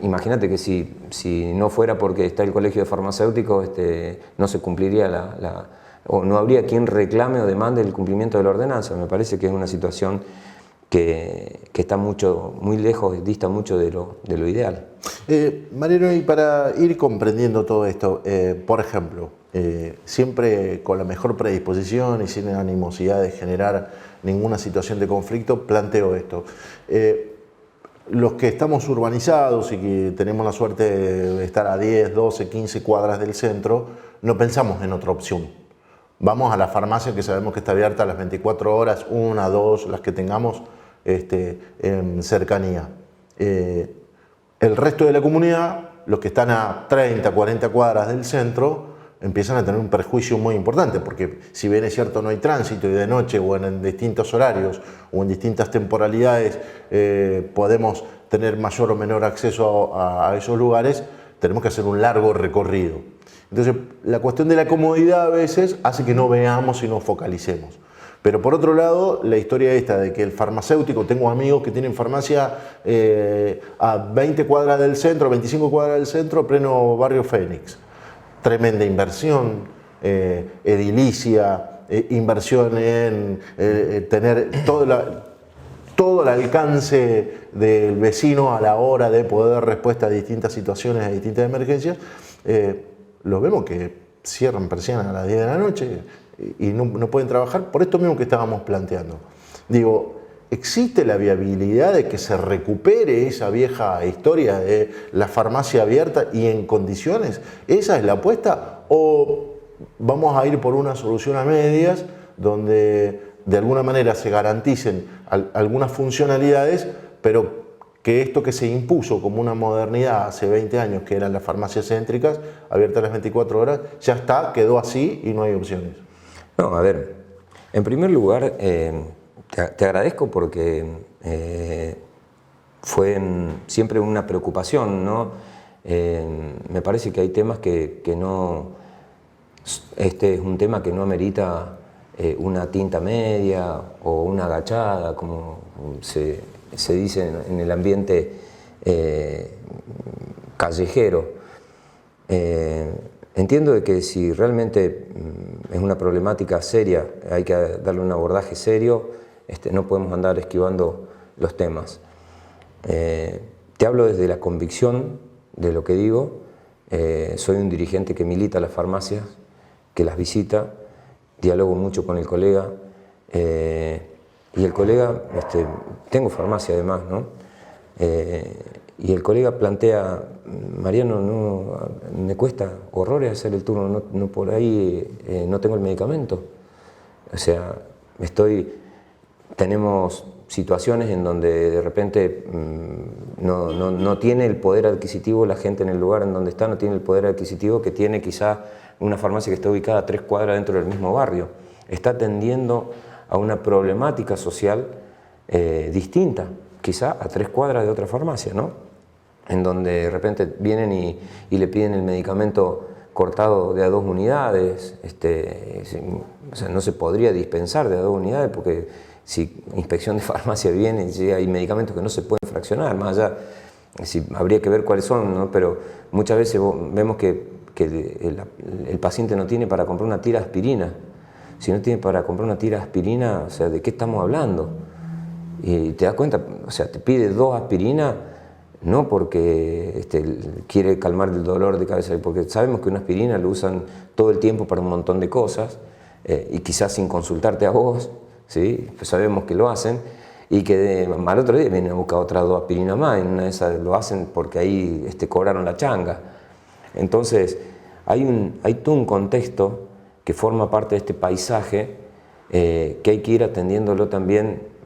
Imagínate que si no fuera porque está el Colegio de Farmacéuticos, no se cumpliría o no habría quien reclame o demande el cumplimiento de la ordenanza. Me parece que es una situación que está muy lejos, dista mucho de lo ideal. Mariano, y para ir comprendiendo todo esto, por ejemplo, siempre con la mejor predisposición y sin animosidad de generar ninguna situación de conflicto, planteo esto. Los que estamos urbanizados y que tenemos la suerte de estar a 10, 12, 15 cuadras del centro, no pensamos en otra opción. Vamos a la farmacia, que sabemos que está abierta a las 24 horas, una, dos, las que tengamos en cercanía. El resto de la comunidad, los que están a 30, 40 cuadras del centro, empiezan a tener un perjuicio muy importante, porque si bien es cierto no hay tránsito y de noche o en distintos horarios o en distintas temporalidades podemos tener mayor o menor acceso a esos lugares, tenemos que hacer un largo recorrido. Entonces la cuestión de la comodidad a veces hace que no veamos y no focalicemos. Pero por otro lado, la historia esta de que el farmacéutico, tengo amigos que tienen farmacia a 20 cuadras del centro, 25 cuadras del centro, pleno barrio Fénix. Tremenda inversión, edilicia, inversión en tener todo el alcance del vecino a la hora de poder dar respuesta a distintas situaciones, a distintas emergencias. Los vemos que cierran persianas a las 10 de la noche y no pueden trabajar por esto mismo que estábamos planteando. Digo, ¿existe la viabilidad de que se recupere esa vieja historia de la farmacia abierta y en condiciones? ¿Esa es la apuesta? ¿O vamos a ir por una solución a medias donde de alguna manera se garanticen algunas funcionalidades, pero que esto que se impuso como una modernidad hace 20 años, que eran las farmacias céntricas, abiertas las 24 horas, ya está, quedó así y no hay opciones? No, a ver, en primer lugar, te agradezco porque fue siempre una preocupación, ¿no? Me parece que hay temas que no... Este es un tema que no amerita una tinta media o una agachada, como se dice en el ambiente callejero. Entiendo de que si realmente es una problemática seria, hay que darle un abordaje serio, no podemos andar esquivando los temas. Te hablo desde la convicción de lo que digo. Soy un dirigente que milita las farmacias, que las visita, dialogo mucho con el colega, y el colega, tengo farmacia además, ¿no? Y el colega plantea, Mariano, no, me cuesta horrores hacer el turno, no por ahí no tengo el medicamento. O sea, tenemos situaciones en donde de repente no tiene el poder adquisitivo la gente en el lugar en donde está, no tiene el poder adquisitivo que tiene quizá una farmacia que está ubicada a 3 cuadras dentro del mismo barrio. Está atendiendo a una problemática social distinta, quizá a 3 cuadras de otra farmacia, ¿no? En donde de repente vienen y le piden el medicamento cortado de a 2 unidades, o sea, no se podría dispensar de a 2 unidades porque si inspección de farmacia viene y hay medicamentos que no se pueden fraccionar, más allá, habría que ver cuáles son, ¿no? Pero muchas veces vemos que el paciente no tiene para comprar una tira de aspirina. Si no tiene para comprar una tira de aspirina, o sea, ¿de qué estamos hablando? Y te das cuenta, o sea, te pide 2 aspirinas, no porque quiere calmar el dolor de cabeza, porque sabemos que una aspirina lo usan todo el tiempo para un montón de cosas, y quizás sin consultarte a vos, ¿sí? Pues sabemos que lo hacen, y que al otro día vienen a buscar otras 2 aspirinas más, en una de esas lo hacen porque ahí cobraron la changa. Entonces, hay todo un contexto que forma parte de este paisaje, que hay que ir atendiéndolo también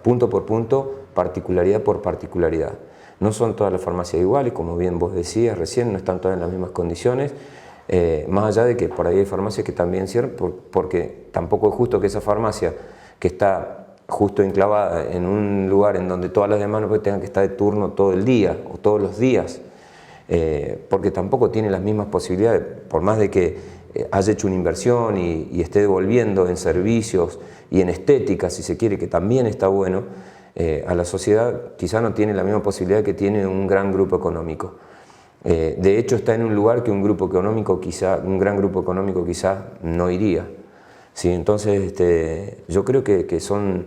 punto por punto, particularidad por particularidad. No son todas las farmacias iguales, como bien vos decías recién, no están todas en las mismas condiciones, más allá de que por ahí hay farmacias que también cierran, porque tampoco es justo que esa farmacia que está justo enclavada en un lugar en donde todas las demás no tengan que estar de turno todo el día o todos los días, porque tampoco tiene las mismas posibilidades, por más de que haya hecho una inversión y esté devolviendo en servicios y en estética, si se quiere, que también está bueno, a la sociedad quizá no tiene la misma posibilidad que tiene un gran grupo económico. De hecho, está en un lugar que un gran grupo económico quizá no iría. ¿Sí? Entonces, yo creo que son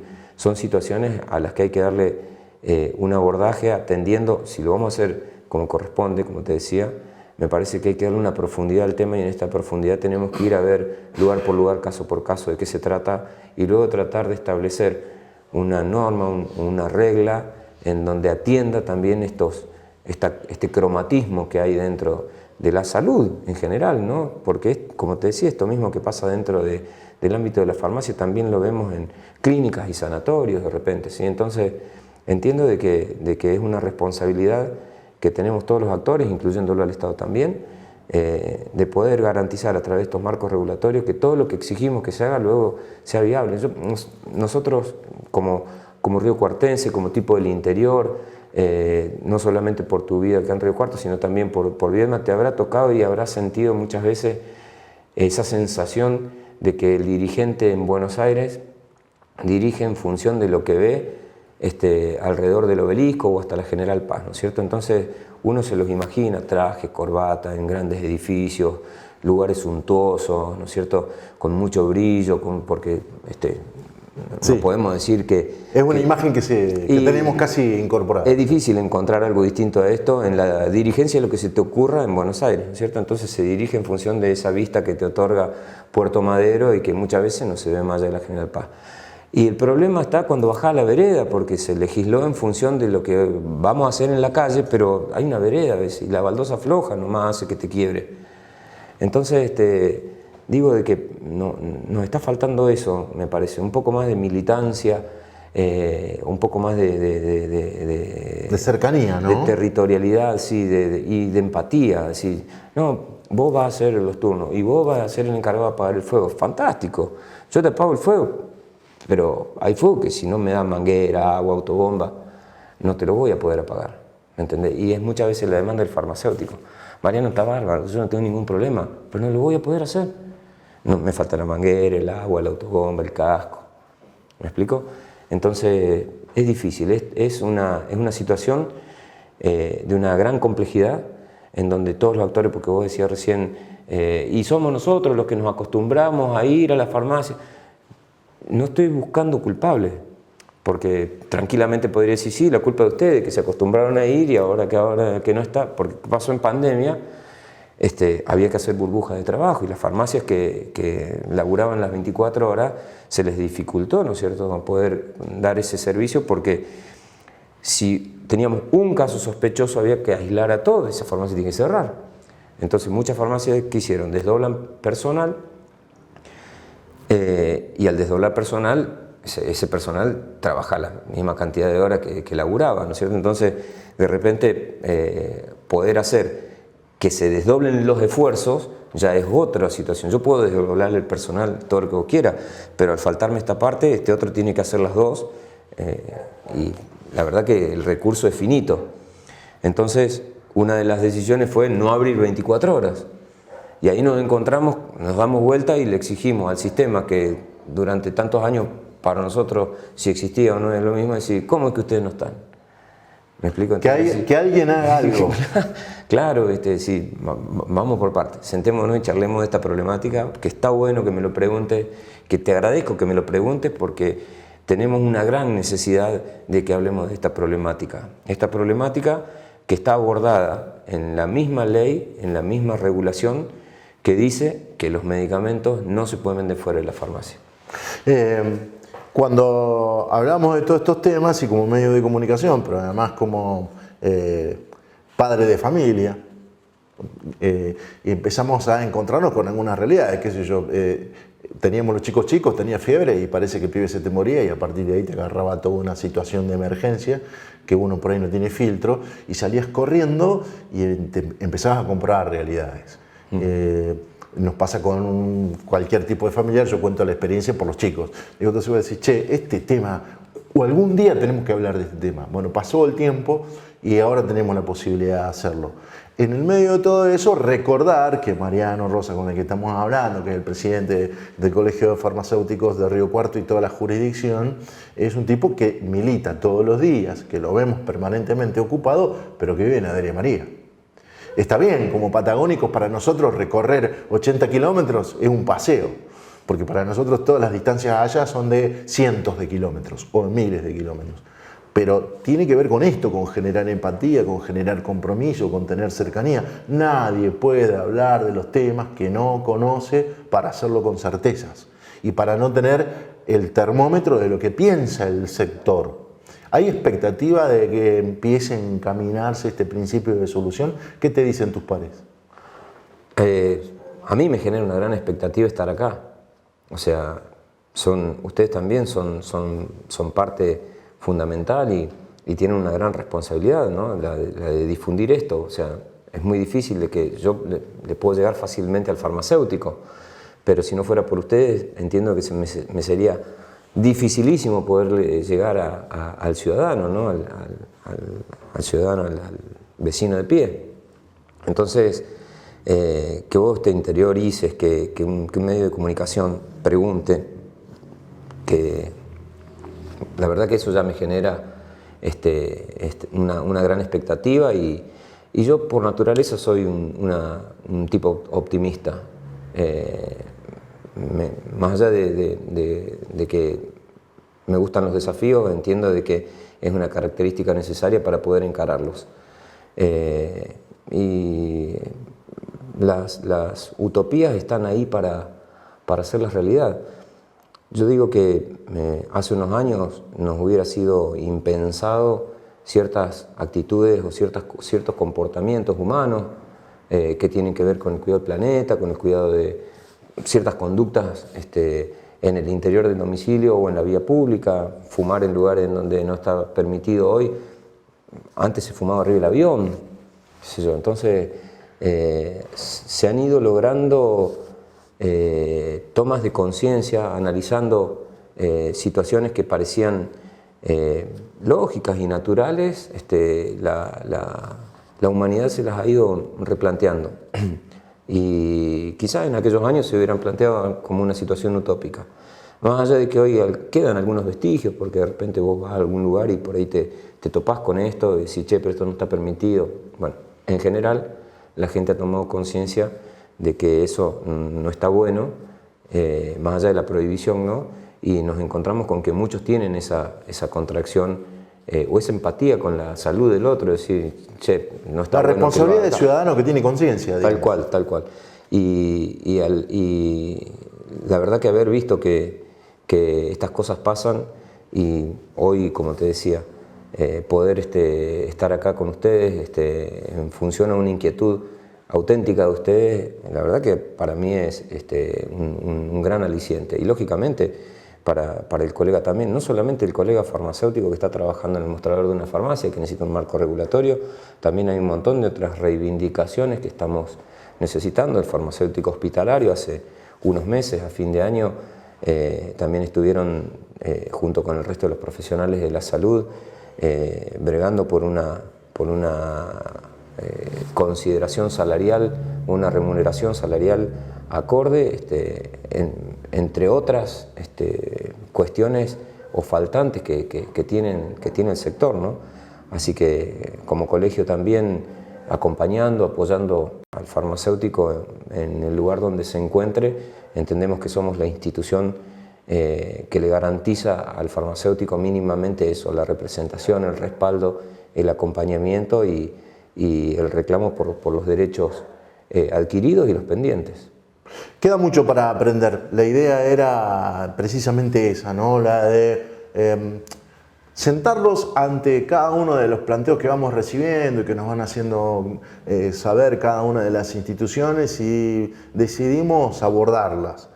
situaciones a las que hay que darle un abordaje atendiendo, si lo vamos a hacer como corresponde, como te decía, me parece que hay que darle una profundidad al tema, y en esta profundidad tenemos que ir a ver lugar por lugar, caso por caso, de qué se trata, y luego tratar de establecer una norma, una regla en donde atienda también este cromatismo que hay dentro de la salud en general, ¿no? Porque como te decía, esto mismo que pasa dentro del ámbito de la farmacia también lo vemos en clínicas y sanatorios de repente, ¿sí? Entonces entiendo de que es una responsabilidad que tenemos todos los actores, incluyéndolo al Estado también, de poder garantizar a través de estos marcos regulatorios que todo lo que exigimos que se haga luego sea viable. Nosotros como Río Cuartense, como tipo del interior, no solamente por tu vida acá en Río Cuarto, sino también por Viedma, te habrá tocado y habrás sentido muchas veces esa sensación de que el dirigente en Buenos Aires dirige en función de lo que ve alrededor del Obelisco o hasta la General Paz, ¿no es cierto? Entonces uno se los imagina, trajes, corbata, en grandes edificios, lugares suntuosos, ¿no es cierto?, con mucho brillo, porque sí, no podemos decir que... Es una imagen que tenemos casi incorporada. Es difícil encontrar algo distinto a esto en la dirigencia de lo que se te ocurra en Buenos Aires, ¿no es cierto? Entonces se dirige en función de esa vista que te otorga Puerto Madero y que muchas veces no se ve más allá de la General Paz. Y el problema está cuando bajás a la vereda, porque se legisló en función de lo que vamos a hacer en la calle, pero hay una vereda a veces, y la baldosa floja nomás hace que te quiebre. Entonces, digo de que nos está faltando eso, me parece, un poco más de militancia, un poco más de cercanía, ¿no? De territorialidad, sí, y de empatía. Decir, no, vos vas a hacer los turnos y vos vas a ser el encargado de apagar el fuego. Fantástico, yo te apago el fuego. Pero hay fuego que si no me dan manguera, agua, autobomba, no te lo voy a poder apagar, ¿me entendés? Y es muchas veces la demanda del farmacéutico. Mariano, está bárbaro, yo no tengo ningún problema, pero no lo voy a poder hacer. No, me falta la manguera, el agua, la autobomba, el casco. ¿Me explico? Entonces es difícil, es una situación de una gran complejidad en donde todos los actores, porque vos decías recién, y somos nosotros los que nos acostumbramos a ir a la farmacia. no estoy buscando culpables, porque tranquilamente podría decir, sí, la culpa de ustedes, que se acostumbraron a ir y ahora que no está, porque pasó en pandemia, había que hacer burbujas de trabajo y las farmacias que laburaban las 24 horas se les dificultó, ¿no es cierto?, poder dar ese servicio, porque si teníamos un caso sospechoso había que aislar a todos, esa farmacia tiene que cerrar. Entonces muchas farmacias que hicieron, desdoblan personal y al desdoblar personal, ese personal trabaja la misma cantidad de horas que laburaba, ¿no es cierto? Entonces de repente poder hacer que se desdoblen los esfuerzos ya es otra situación. Yo puedo desdoblarle el personal todo lo que quiera, pero al faltarme esta parte, este otro tiene que hacer las dos, y la verdad que el recurso es finito. Entonces, una de las decisiones fue no abrir 24 horas. Y ahí nos encontramos, nos damos vuelta y le exigimos al sistema que durante tantos años para nosotros, si existía o no es lo mismo, decir, ¿cómo es que ustedes no están? ¿Me explico? Entonces, que alguien haga algo. Claro, sí, vamos por partes, sentémonos y charlemos de esta problemática, que está bueno que me lo preguntes, que te agradezco que me lo preguntes, porque tenemos una gran necesidad de que hablemos de esta problemática que está abordada en la misma ley, en la misma regulación, que dice que los medicamentos no se pueden vender fuera de la farmacia. Cuando hablamos de todos estos temas y como medio de comunicación, pero además como padre de familia, y empezamos a encontrarnos con algunas realidades, qué sé yo, teníamos los chicos, tenía fiebre y parece que el pibe se te moría y a partir de ahí te agarraba toda una situación de emergencia que uno por ahí no tiene filtro y salías corriendo y empezabas a comprar realidades. Nos pasa con cualquier tipo de familiar, yo cuento la experiencia por los chicos. Digo, entonces voy a decir, che, este tema, o algún día tenemos que hablar de este tema. Bueno, pasó el tiempo y ahora tenemos la posibilidad de hacerlo. En el medio de todo eso, recordar que Mariano Rosa, con el que estamos hablando, que es el presidente del Colegio de Farmacéuticos de Río Cuarto y toda la jurisdicción, es un tipo que milita todos los días, que lo vemos permanentemente ocupado, pero que vive en Adria María. Está bien, como patagónicos para nosotros recorrer 80 kilómetros es un paseo, porque para nosotros todas las distancias allá son de cientos de kilómetros o miles de kilómetros. Pero tiene que ver con esto, con generar empatía, con generar compromiso, con tener cercanía. Nadie puede hablar de los temas que no conoce para hacerlo con certezas y para no tener el termómetro de lo que piensa el sector. ¿Hay expectativa de que empiece a encaminarse este principio de solución? ¿Qué te dicen tus pares? A mí me genera una gran expectativa estar acá. O sea, ustedes también son parte fundamental y tienen una gran responsabilidad, ¿no? la de difundir esto. O sea, es muy difícil de que yo le puedo llegar fácilmente al farmacéutico, pero si no fuera por ustedes, entiendo que me sería dificilísimo poder llegar al ciudadano, ¿no? al ciudadano, al vecino de pie. Entonces, que vos te interiorices, que un medio de comunicación pregunte, que la verdad que eso ya me genera una gran expectativa y yo por naturaleza soy un tipo optimista. Más allá de que me gustan los desafíos, entiendo de que es una característica necesaria para poder encararlos. Y las utopías están ahí para hacerlas realidad. Yo digo que hace unos años nos hubiera sido impensado ciertas actitudes o ciertos comportamientos humanos que tienen que ver con el cuidado del planeta, con el cuidado de ciertas conductas en el interior del domicilio o en la vía pública, fumar en lugares en donde no está permitido hoy. Antes se fumaba arriba del avión, qué sé yo. Entonces se han ido logrando tomas de conciencia, analizando situaciones que parecían lógicas y naturales. La humanidad se las ha ido replanteando. Y quizás en aquellos años se hubieran planteado como una situación utópica. Más allá de que hoy quedan algunos vestigios, porque de repente vos vas a algún lugar y por ahí te topás con esto y decís, che, pero esto no está permitido. Bueno, en general la gente ha tomado conciencia de que eso no está bueno, más allá de la prohibición, ¿no? y nos encontramos con que muchos tienen esa contracción o esa empatía con la salud del otro, es decir, che, no está la bueno responsabilidad del ciudadano que tiene conciencia. Tal cual, tal cual. Y la verdad que haber visto que estas cosas pasan y hoy, como te decía, poder estar acá con ustedes en función a una inquietud auténtica de ustedes, la verdad que para mí es un gran aliciente. Y lógicamente para el colega también, no solamente el colega farmacéutico que está trabajando en el mostrador de una farmacia, que necesita un marco regulatorio, también hay un montón de otras reivindicaciones que estamos necesitando. El farmacéutico hospitalario hace unos meses, a fin de año, también estuvieron junto con el resto de los profesionales de la salud bregando por una consideración salarial, una remuneración salarial acorde, entre otras cuestiones o faltantes que tiene el sector, ¿no? Así que como colegio también acompañando, apoyando al farmacéutico en el lugar donde se encuentre, entendemos que somos la institución que le garantiza al farmacéutico mínimamente eso, la representación, el respaldo, el acompañamiento y el reclamo por los derechos adquiridos y los pendientes. Queda mucho para aprender. La idea era precisamente esa, ¿no? La de sentarlos ante cada uno de los planteos que vamos recibiendo y que nos van haciendo saber cada una de las instituciones, y decidimos abordarlas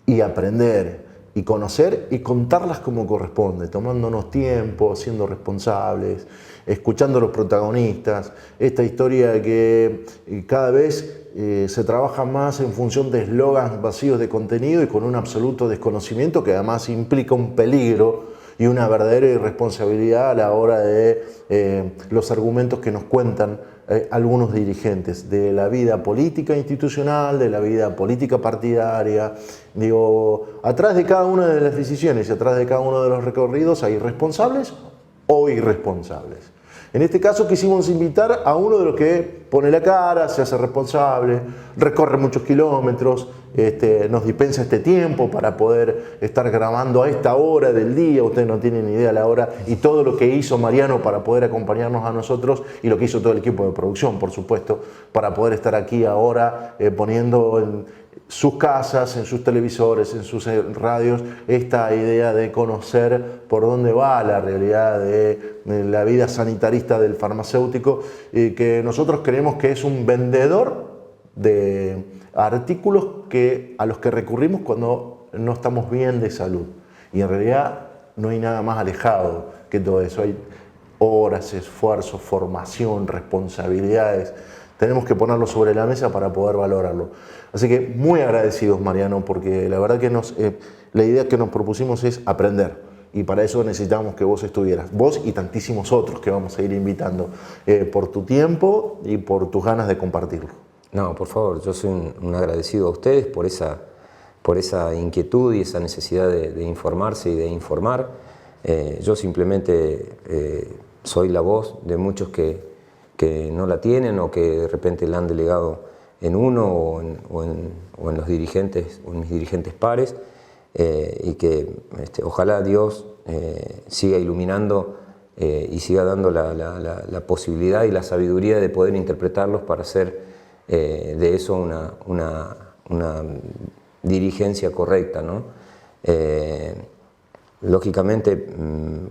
y aprender y conocer y contarlas como corresponde, tomándonos tiempo, siendo responsables, escuchando a los protagonistas. Esta historia que cada vez se trabaja más en función de eslogans vacíos de contenido y con un absoluto desconocimiento que además implica un peligro y una verdadera irresponsabilidad a la hora de los argumentos que nos cuentan algunos dirigentes de la vida política institucional, de la vida política partidaria. Digo, atrás de cada una de las decisiones y atrás de cada uno de los recorridos hay responsables o irresponsables. En este caso quisimos invitar a uno de los que pone la cara, se hace responsable, recorre muchos kilómetros, nos dispensa este tiempo para poder estar grabando a esta hora del día. Ustedes no tienen ni idea la hora y todo lo que hizo Mariano para poder acompañarnos a nosotros, y lo que hizo todo el equipo de producción, por supuesto, para poder estar aquí ahora poniendo en sus casas, en sus televisores, en sus radios, esta idea de conocer por dónde va la realidad de la vida sanitarista del farmacéutico, que nosotros creemos que es un vendedor de artículos a los que recurrimos cuando no estamos bien de salud. Y en realidad no hay nada más alejado que todo eso. Hay horas, esfuerzo, formación, responsabilidades. Tenemos que ponerlo sobre la mesa para poder valorarlo. Así que muy agradecidos, Mariano, porque la verdad que la idea que nos propusimos es aprender. Y para eso necesitamos que vos estuvieras. Vos y tantísimos otros que vamos a ir invitando, por tu tiempo y por tus ganas de compartirlo. No, por favor, yo soy un agradecido a ustedes por esa inquietud y esa necesidad de informarse y de informar. Yo simplemente soy la voz de muchos que no la tienen o que de repente la han delegado en uno o en los dirigentes o en mis dirigentes pares, y que ojalá Dios siga iluminando y siga dando la posibilidad y la sabiduría de poder interpretarlos para hacer de eso una dirigencia correcta, ¿no? Lógicamente,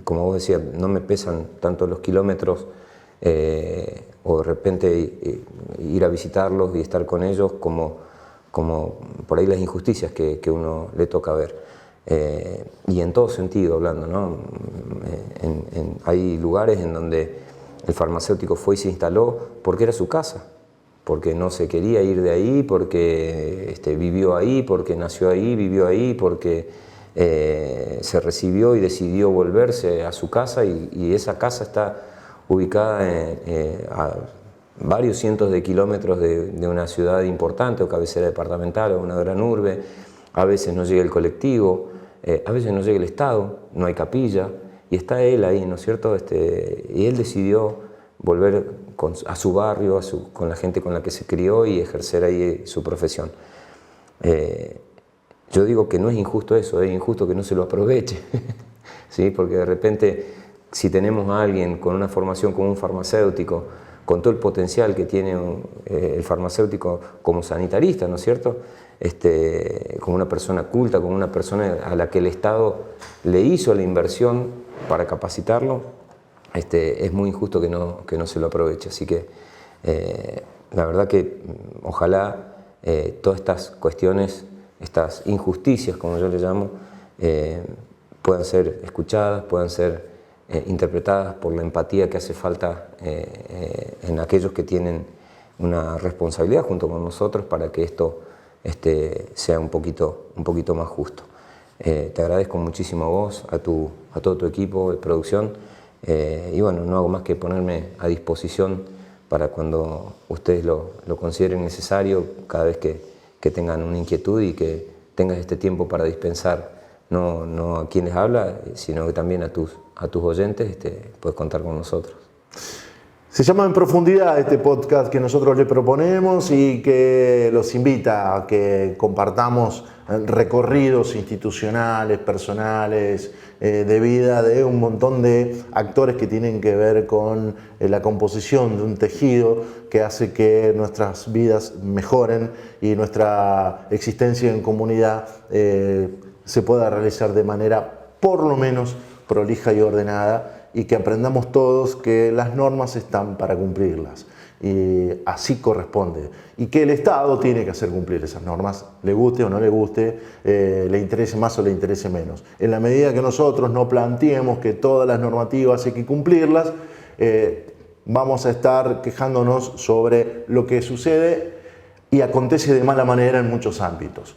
como vos decías, no me pesan tanto los kilómetros o de repente ir a visitarlos y estar con ellos como por ahí las injusticias que uno le toca ver. Y en todo sentido hablando, ¿no? Hay lugares en donde el farmacéutico fue y se instaló porque era su casa, porque no se quería ir de ahí, porque vivió ahí, porque nació ahí, vivió ahí, porque se recibió y decidió volverse a su casa, y esa casa está ubicada a varios cientos de kilómetros de una ciudad importante o cabecera departamental o una gran urbe. A veces no llega el colectivo, a veces no llega el Estado, no hay capilla, y está él ahí, ¿no es cierto? Y él decidió volver a su barrio, con la gente con la que se crió, y ejercer ahí su profesión. yo digo que no es injusto eso, es injusto que no se lo aproveche, ¿sí? Porque de repente, si tenemos a alguien con una formación como un farmacéutico, con todo el potencial que tiene el farmacéutico como sanitarista, ¿no es cierto? Como una persona culta, como una persona a la que el Estado le hizo la inversión para capacitarlo, es muy injusto que no se lo aproveche. Así que la verdad que ojalá todas estas cuestiones, estas injusticias, como yo le llamo, puedan ser escuchadas, puedan ser interpretadas por la empatía que hace falta en aquellos que tienen una responsabilidad junto con nosotros para que esto sea un poquito más justo. Te agradezco muchísimo a vos, a todo tu equipo de producción, y bueno, no hago más que ponerme a disposición para cuando ustedes lo consideren necesario, cada vez que tengan una inquietud y que tengas este tiempo para dispensar, no a quien les habla, sino que también a tus oyentes, puedes contar con nosotros. Se llama En Profundidad este podcast que nosotros le proponemos y que los invita a que compartamos recorridos institucionales, personales, de vida de un montón de actores que tienen que ver con la composición de un tejido que hace que nuestras vidas mejoren y nuestra existencia en comunidad se pueda realizar de manera por lo menos prolija y ordenada, y que aprendamos todos que las normas están para cumplirlas, y así corresponde, y que el Estado tiene que hacer cumplir esas normas, le guste o no le guste, le interese más o le interese menos. En la medida que nosotros no planteemos que todas las normativas hay que cumplirlas, vamos a estar quejándonos sobre lo que sucede y acontece de mala manera en muchos ámbitos.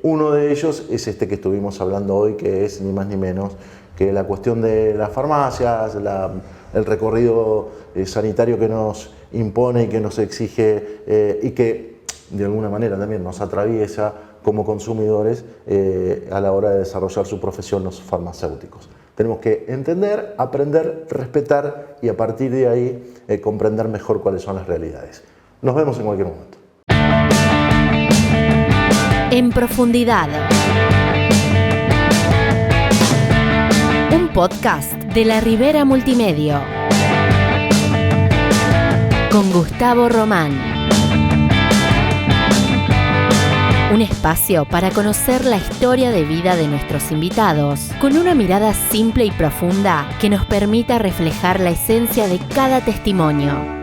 Uno de ellos es este que estuvimos hablando hoy, que es ni más ni menos que la cuestión de las farmacias, el recorrido sanitario que nos impone y que nos exige y que de alguna manera también nos atraviesa como consumidores a la hora de desarrollar su profesión los farmacéuticos. Tenemos que entender, aprender, respetar y a partir de ahí comprender mejor cuáles son las realidades. Nos vemos en cualquier momento. En Profundidad. Un podcast de La Ribera Multimedia. Con Gustavo Román. Un espacio para conocer la historia de vida de nuestros invitados, con una mirada simple y profunda que nos permita reflejar la esencia de cada testimonio.